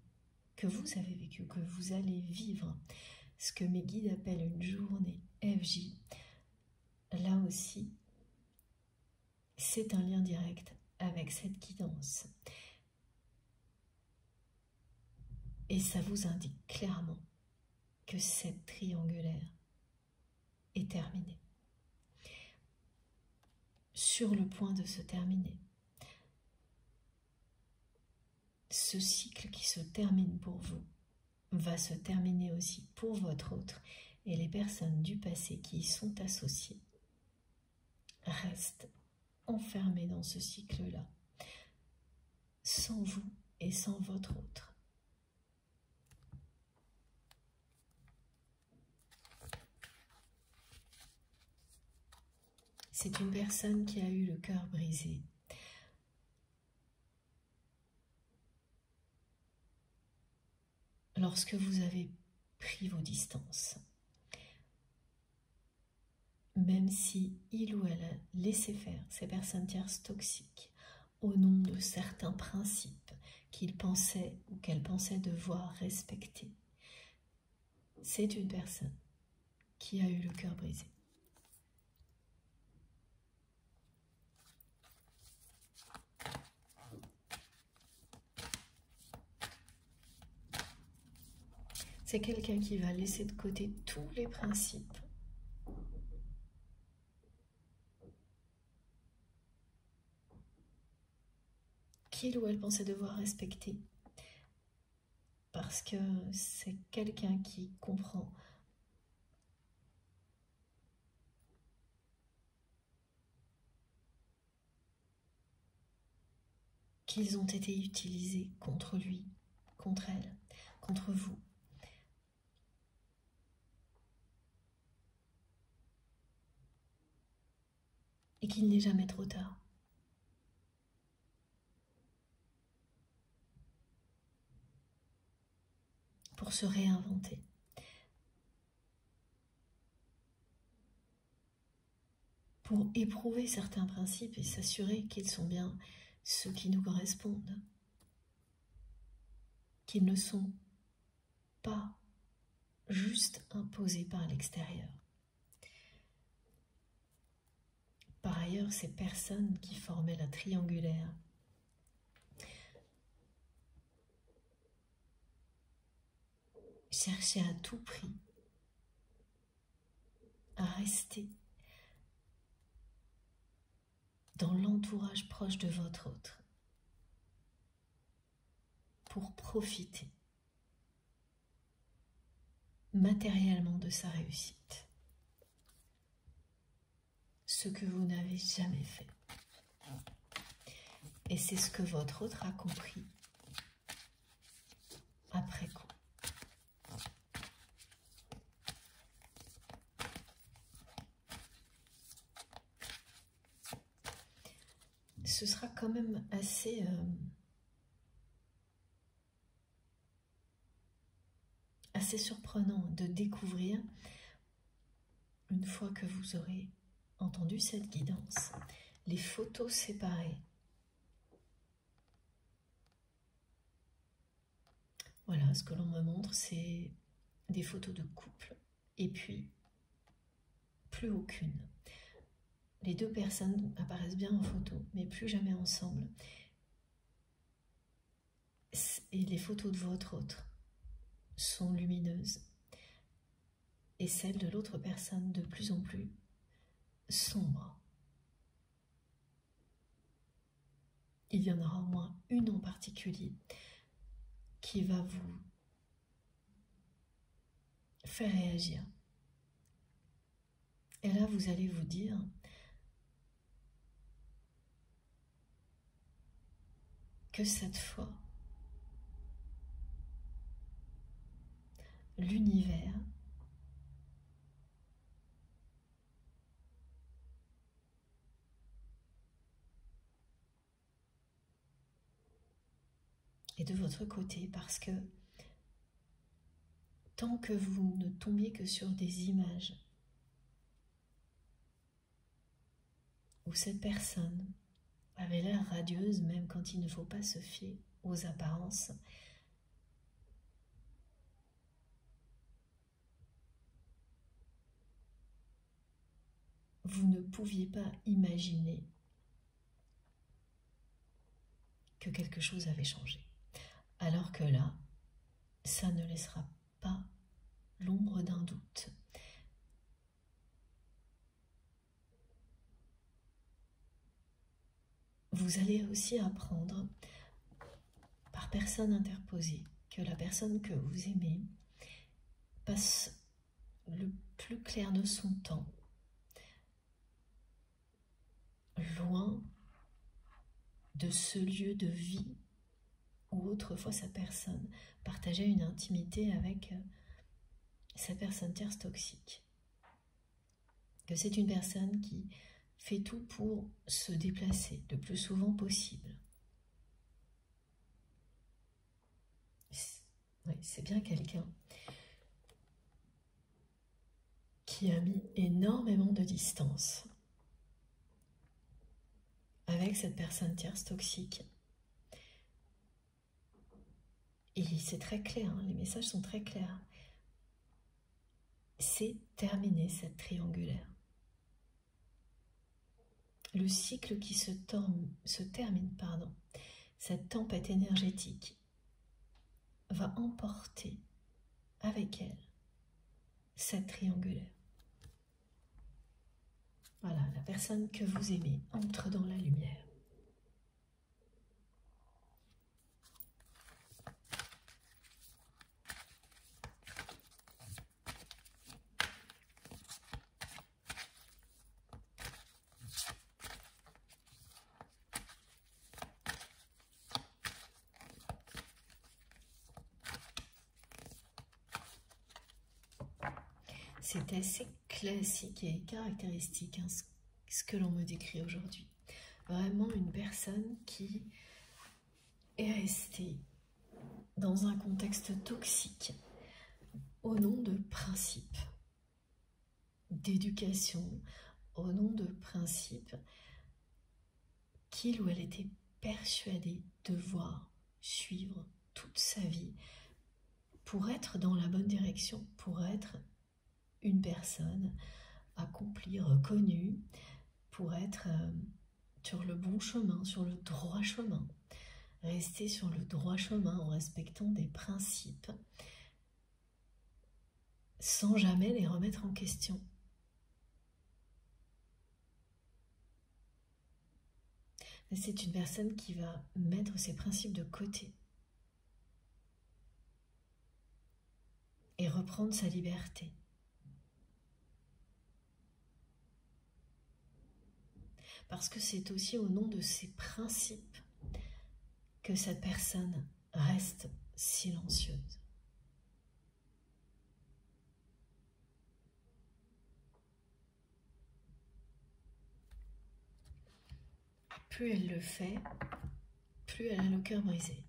vécu, que vous allez vivre ce que mes guides appellent une journée FJ, là aussi, c'est un lien direct avec cette guidance. Et ça vous indique clairement que cette triangulaire est terminée. Sur le point de se terminer. Ce cycle qui se termine pour vous va se terminer aussi pour votre autre et les personnes du passé qui y sont associées restent enfermées dans ce cycle-là, sans vous et sans votre autre. C'est une personne qui a eu le cœur brisé. Lorsque vous avez pris vos distances, même si il ou elle a laissé faire ces personnes tierces toxiques au nom de certains principes qu'il pensait ou qu'elle pensait devoir respecter, c'est une personne qui a eu le cœur brisé. C'est quelqu'un qui va laisser de côté tous les principes qu'il ou elle pensait devoir respecter, parce que c'est quelqu'un qui comprend qu'ils ont été utilisés contre lui, contre elle, contre vous. Et qu'il n'est jamais trop tard. Pour se réinventer. Pour éprouver certains principes et s'assurer qu'ils sont bien ceux qui nous correspondent. Qu'ils ne sont pas juste imposés par l'extérieur. Par ailleurs, ces personnes qui formaient la triangulaire cherchaient à tout prix à rester dans l'entourage proche de votre autre pour profiter matériellement de sa réussite. Ce que vous n'avez jamais fait. Et c'est ce que votre autre a compris après coup. Ce sera quand même assez surprenant de découvrir, une fois que vous aurez entendu cette guidance, les photos séparées. Voilà, ce que l'on me montre, c'est des photos de couple, et puis plus aucune. Les deux personnes apparaissent bien en photo, mais plus jamais ensemble. Et les photos de votre autre sont lumineuses. Et celles de l'autre personne de plus en plus sombres. Il y en aura au moins une en particulier qui va vous faire réagir. Et là, vous allez vous dire, que cette fois, l'univers est de votre côté, parce que tant que vous ne tombiez que sur des images où cette personne avait l'air radieuse même quand il ne faut pas se fier aux apparences. Vous ne pouviez pas imaginer que quelque chose avait changé. Alors que là, ça ne laissera pas l'ombre d'un doute. Vous allez aussi apprendre, par personne interposée, que la personne que vous aimez passe le plus clair de son temps loin de ce lieu de vie où autrefois sa personne partageait une intimité avec sa personne tierce toxique. Que c'est une personne qui fait tout pour se déplacer le plus souvent possible. Oui, c'est bien quelqu'un qui a mis énormément de distance avec cette personne tierce toxique. Et c'est très clair, hein, les messages sont très clairs. C'est terminé cette triangulaire. Le cycle qui se termine, cette tempête énergétique va emporter avec elle cette triangulaire. Voilà, la personne que vous aimez entre dans la lumière. C'est assez classique et caractéristique, hein, ce que l'on me décrit aujourd'hui. Vraiment une personne qui est restée dans un contexte toxique au nom de principes d'éducation, au nom de principes qu'il ou elle était persuadée devoir suivre toute sa vie pour être dans la bonne direction, pour être une personne accomplie, reconnue, pour être sur le bon chemin, sur le droit chemin. Rester sur le droit chemin en respectant des principes sans jamais les remettre en question. Mais c'est une personne qui va mettre ses principes de côté et reprendre sa liberté. Parce que c'est aussi au nom de ces principes que cette personne reste silencieuse. Plus elle le fait, plus elle a le cœur brisé.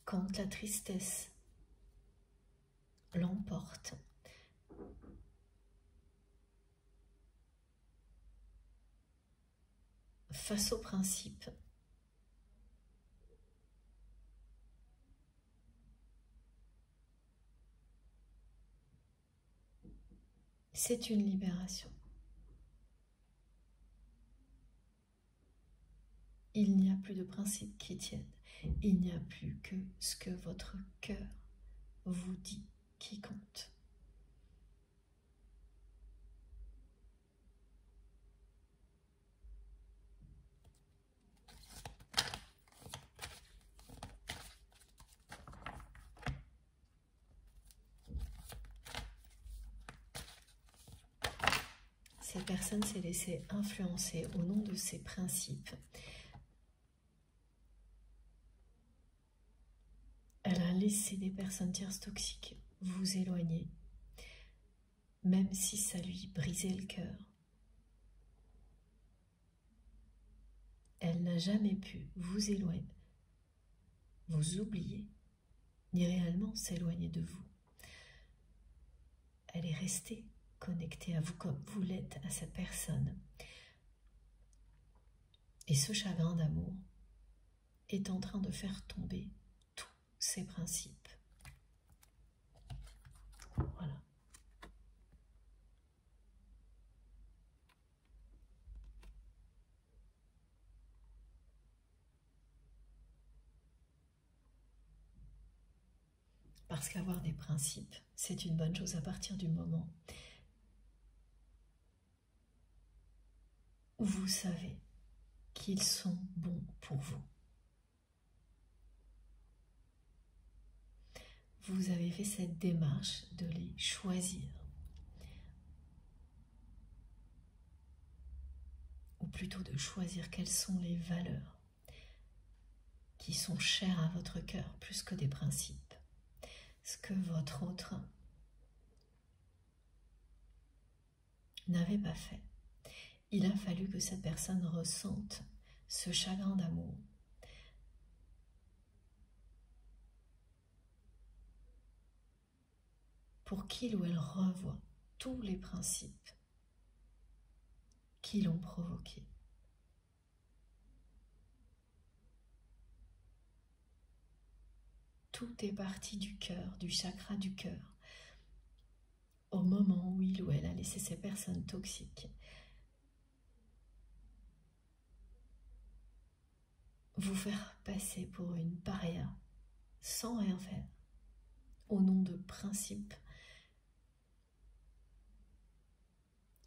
Quand la tristesse l'emporte, face au principe, c'est une libération. Il n'y a plus de principes qui tiennent. Il n'y a plus que ce que votre cœur vous dit qui compte. Cette personne s'est laissée influencer au nom de ses principes. Elle a laissé des personnes tierces toxiques vous éloigner, même si ça lui brisait le cœur. Elle n'a jamais pu vous éloigner, vous oublier, ni réellement s'éloigner de vous. Elle est restée connectée à vous comme vous l'êtes à cette personne. Et ce chagrin d'amour est en train de faire tomber tous ces principes. Voilà. Parce qu'avoir des principes, c'est une bonne chose à partir du moment où vous savez qu'ils sont bons pour vous. Vous avez fait cette démarche de les choisir. Ou plutôt de choisir quelles sont les valeurs qui sont chères à votre cœur plus que des principes. Ce que votre autre n'avait pas fait. Il a fallu que cette personne ressente ce chagrin d'amour pour qu'il ou elle revoie tous les principes qui l'ont provoqué. Tout est parti du cœur, du chakra du cœur, au moment où il ou elle a laissé ces personnes toxiques vous faire passer pour une paria sans rien faire, au nom de principes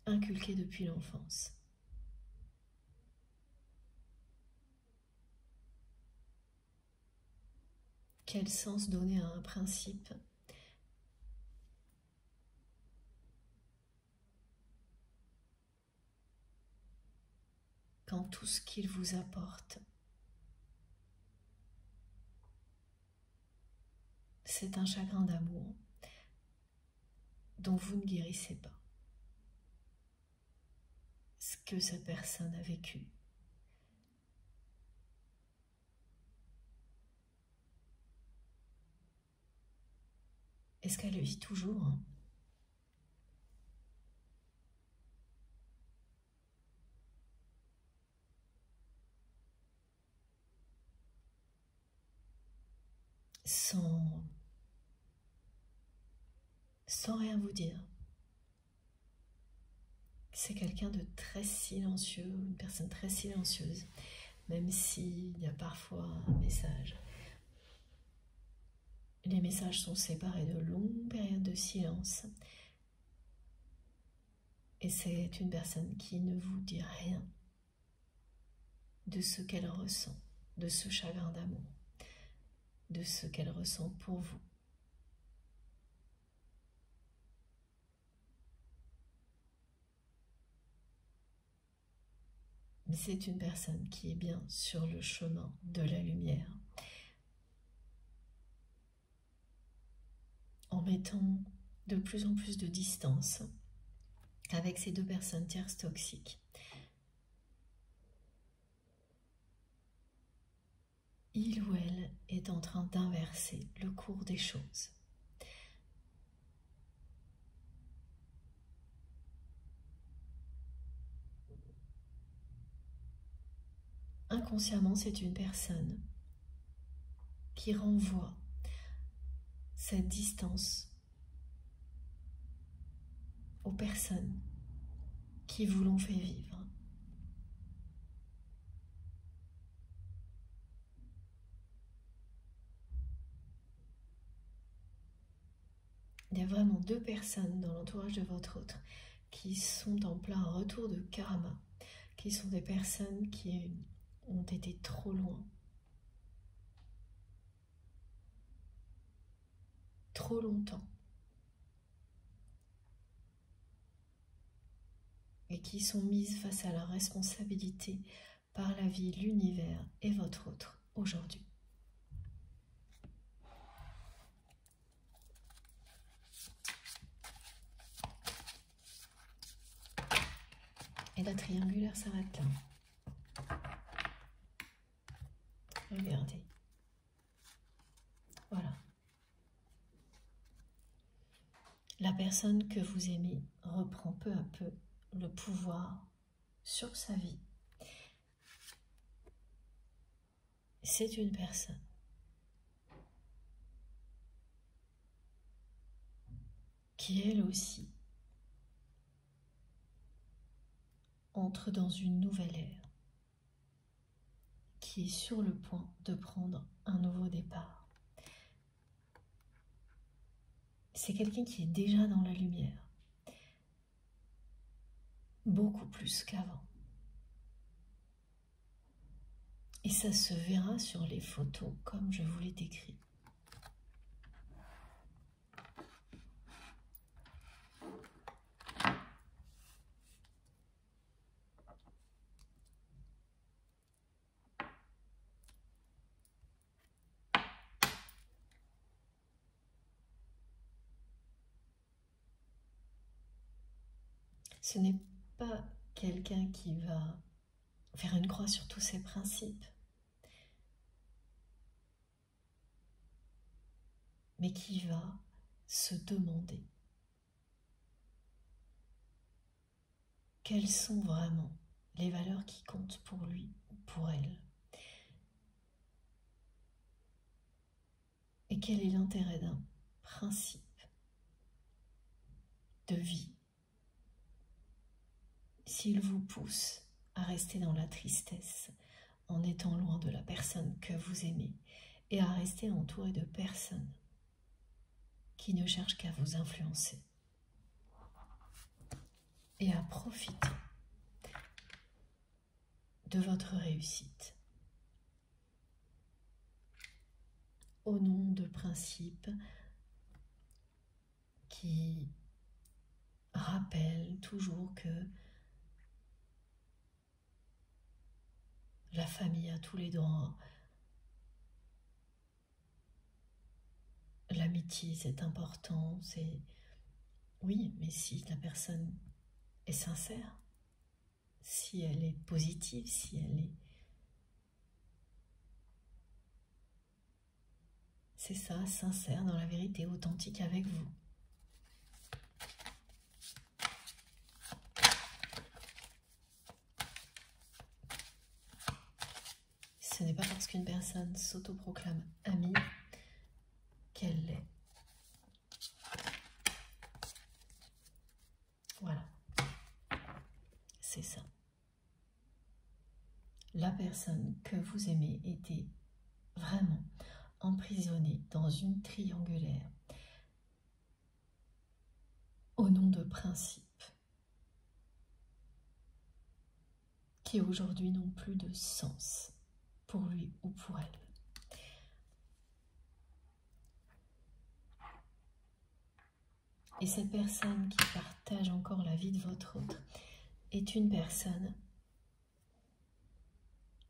inculqués depuis l'enfance. Quel sens donner à un principe quand tout ce qu'il vous apporte, c'est un chagrin d'amour dont vous ne guérissez pas ce que cette personne a vécu. Est-ce qu'elle vit toujours, hein? Sans rien vous dire. C'est quelqu'un de très silencieux, une personne très silencieuse, même s'il y a parfois un message. Les messages sont séparés de longues périodes de silence. Et c'est une personne qui ne vous dit rien de ce qu'elle ressent, de ce chagrin d'amour, de ce qu'elle ressent pour vous. Mais c'est une personne qui est bien sur le chemin de la lumière. En mettant de plus en plus de distance avec ces deux personnes tierces toxiques. Il ou elle est en train d'inverser le cours des choses. Inconsciemment, c'est une personne qui renvoie cette distance aux personnes qui vous l'ont fait vivre. Il y a vraiment deux personnes dans l'entourage de votre autre qui sont en plein retour de karma, qui sont des personnes qui ont été trop loin, trop longtemps, et qui sont mises face à leur responsabilité par la vie, l'univers et votre autre aujourd'hui. Et la triangulaire s'arrête là. Regardez. Voilà. personne que vous aimez reprend peu à peu le pouvoir sur sa vie. C'est une personne qui, elle aussi, entre dans une nouvelle ère, qui est sur le point de prendre un nouveau départ. C'est quelqu'un qui est déjà dans la lumière, beaucoup plus qu'avant. Et ça se verra sur les photos comme je vous l'ai décrit. Ce n'est pas quelqu'un qui va faire une croix sur tous ses principes, mais qui va se demander quelles sont vraiment les valeurs qui comptent pour lui ou pour elle. Et quel est l'intérêt d'un principe de vie s'il vous pousse à rester dans la tristesse en étant loin de la personne que vous aimez et à rester entouré de personnes qui ne cherchent qu'à vous influencer et à profiter de votre réussite au nom de principes qui rappellent toujours que la famille a tous les droits, l'amitié c'est important, c'est oui, mais si la personne est sincère, si elle est positive, si elle est... C'est ça, sincère, dans la vérité, authentique avec vous. Ce n'est pas parce qu'une personne s'autoproclame amie qu'elle l'est. Voilà. C'est ça. La personne que vous aimez était vraiment emprisonnée dans une triangulaire au nom de principes qui aujourd'hui n'ont plus de sens pour lui ou pour elle. Et cette personne qui partage encore la vie de votre autre est une personne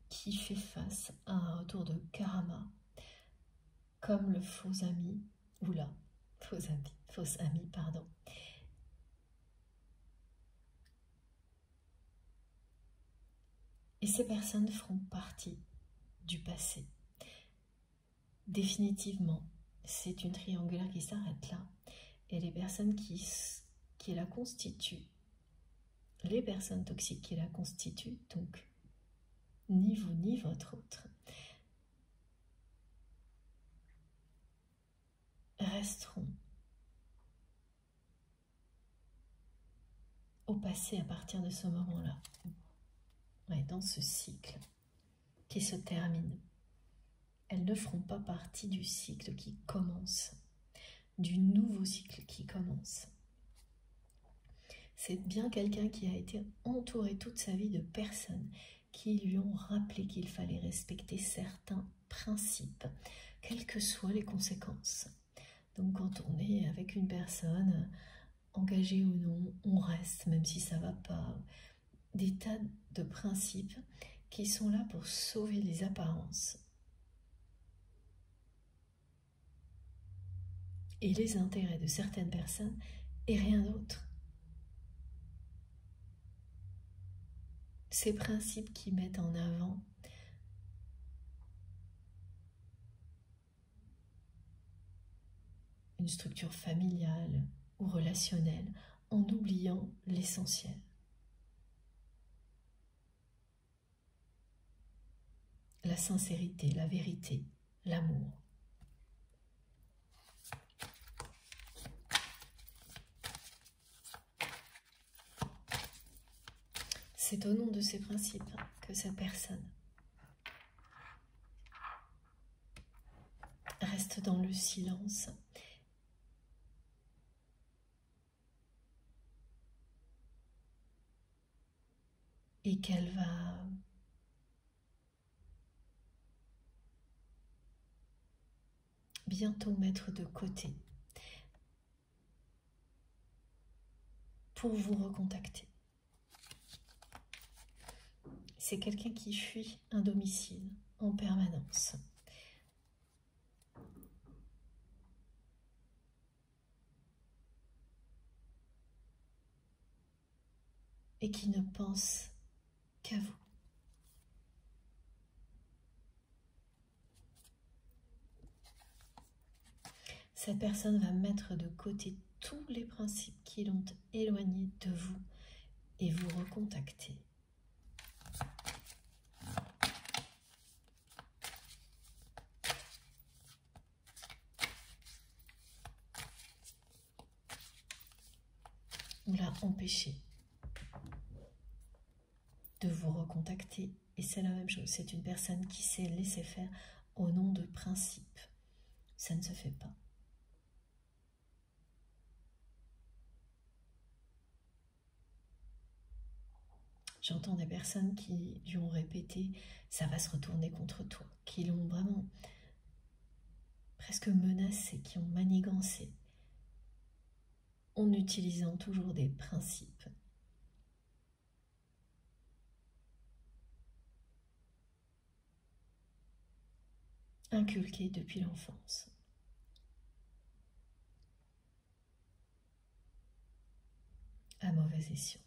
qui fait face à un retour de karma, comme le faux ami, oula, fausse amie, pardon. Et ces personnes feront partie du passé. Définitivement, c'est une triangulaire qui s'arrête là. Et les personnes qui la constituent, les personnes toxiques qui la constituent, donc ni vous ni votre autre, resteront au passé à partir de ce moment-là. Ouais, dans ce cycle qui se termine. Elles ne feront pas partie du cycle qui commence, du nouveau cycle qui commence. C'est bien quelqu'un qui a été entouré toute sa vie de personnes qui lui ont rappelé qu'il fallait respecter certains principes, quelles que soient les conséquences. Donc quand on est avec une personne, engagée ou non, on reste, même si ça ne va pas. Des tas de principes qui sont là pour sauver les apparences et les intérêts de certaines personnes et rien d'autre. Ces principes qui mettent en avant une structure familiale, ou relationnel en oubliant l'essentiel. La sincérité, la vérité, l'amour. C'est au nom de ces principes que cette personne reste dans le silence et qu'elle va bientôt mettre de côté pour vous recontacter. C'est quelqu'un qui fuit un domicile en permanence. Et qui ne pense qu'à vous. Cette personne va mettre de côté tous les principes qui l'ont éloigné de vous et vous recontacter. Ou l'a empêché de vous recontacter. Et c'est la même chose, c'est une personne qui s'est laissée faire au nom de principes. Ça ne se fait pas. J'entends des personnes qui lui ont répété « ça va se retourner contre toi », qui l'ont vraiment presque menacé, qui ont manigancé, en utilisant toujours des principes. Inculqués depuis l'enfance. À mauvais escient.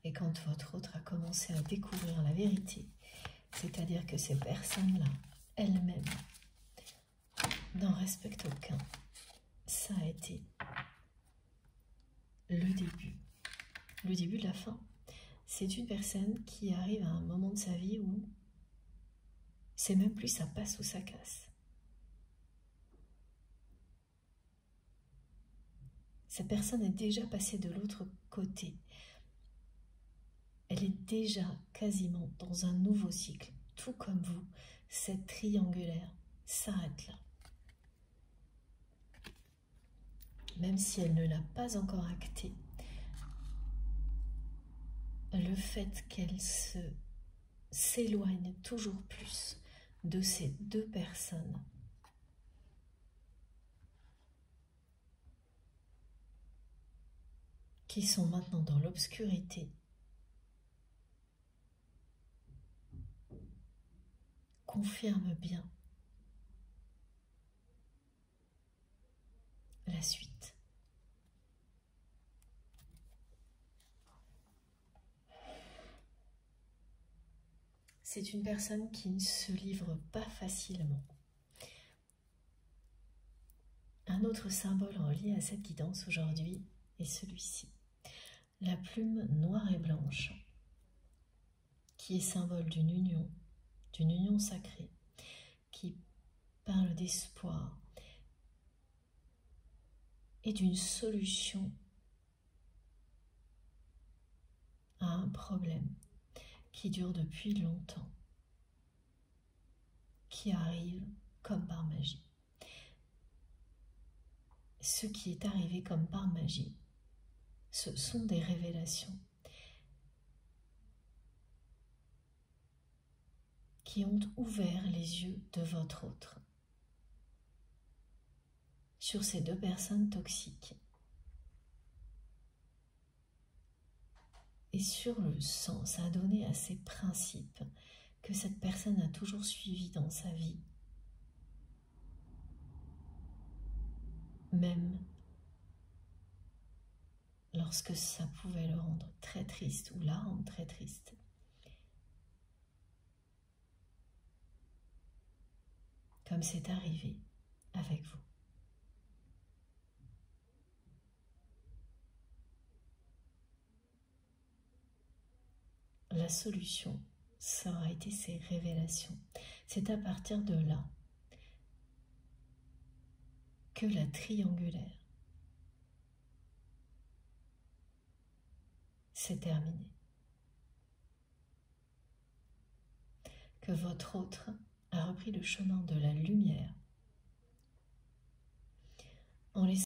Et quand votre autre a commencé à découvrir la vérité, c'est-à-dire que ces personnes-là, elles-mêmes, n'en respectent aucun, ça a été le début de la fin. C'est une personne qui arrive à un moment de sa vie où c'est même plus ça passe ou ça casse. Cette personne est déjà passée de l'autre côté. Elle est déjà quasiment dans un nouveau cycle, tout comme vous. Cette triangulaire s'arrête là. Même si elle ne l'a pas encore acté, le fait qu'elle s'éloigne toujours plus de ces deux personnes qui sont maintenant dans l'obscurité confirme bien la suite. C'est une personne qui ne se livre pas facilement. Un autre symbole relié à cette guidance aujourd'hui est celui-ci. La plume noire et blanche, qui est symbole d'une union sacrée, qui parle d'espoir et d'une solution à un problème qui dure depuis longtemps, qui arrive comme par magie. Ce qui est arrivé comme par magie, ce sont des révélations qui ont ouvert les yeux de votre autre sur ces deux personnes toxiques et sur le sens à donner à ces principes que cette personne a toujours suivis dans sa vie, même lorsque ça pouvait le rendre très triste ou la rendre très triste. Comme c'est arrivé avec vous. la solution, ça aura été ces révélations. C'est à partir de là que la triangulaire s'est terminée. Que votre autre a repris le chemin de la lumière en laissant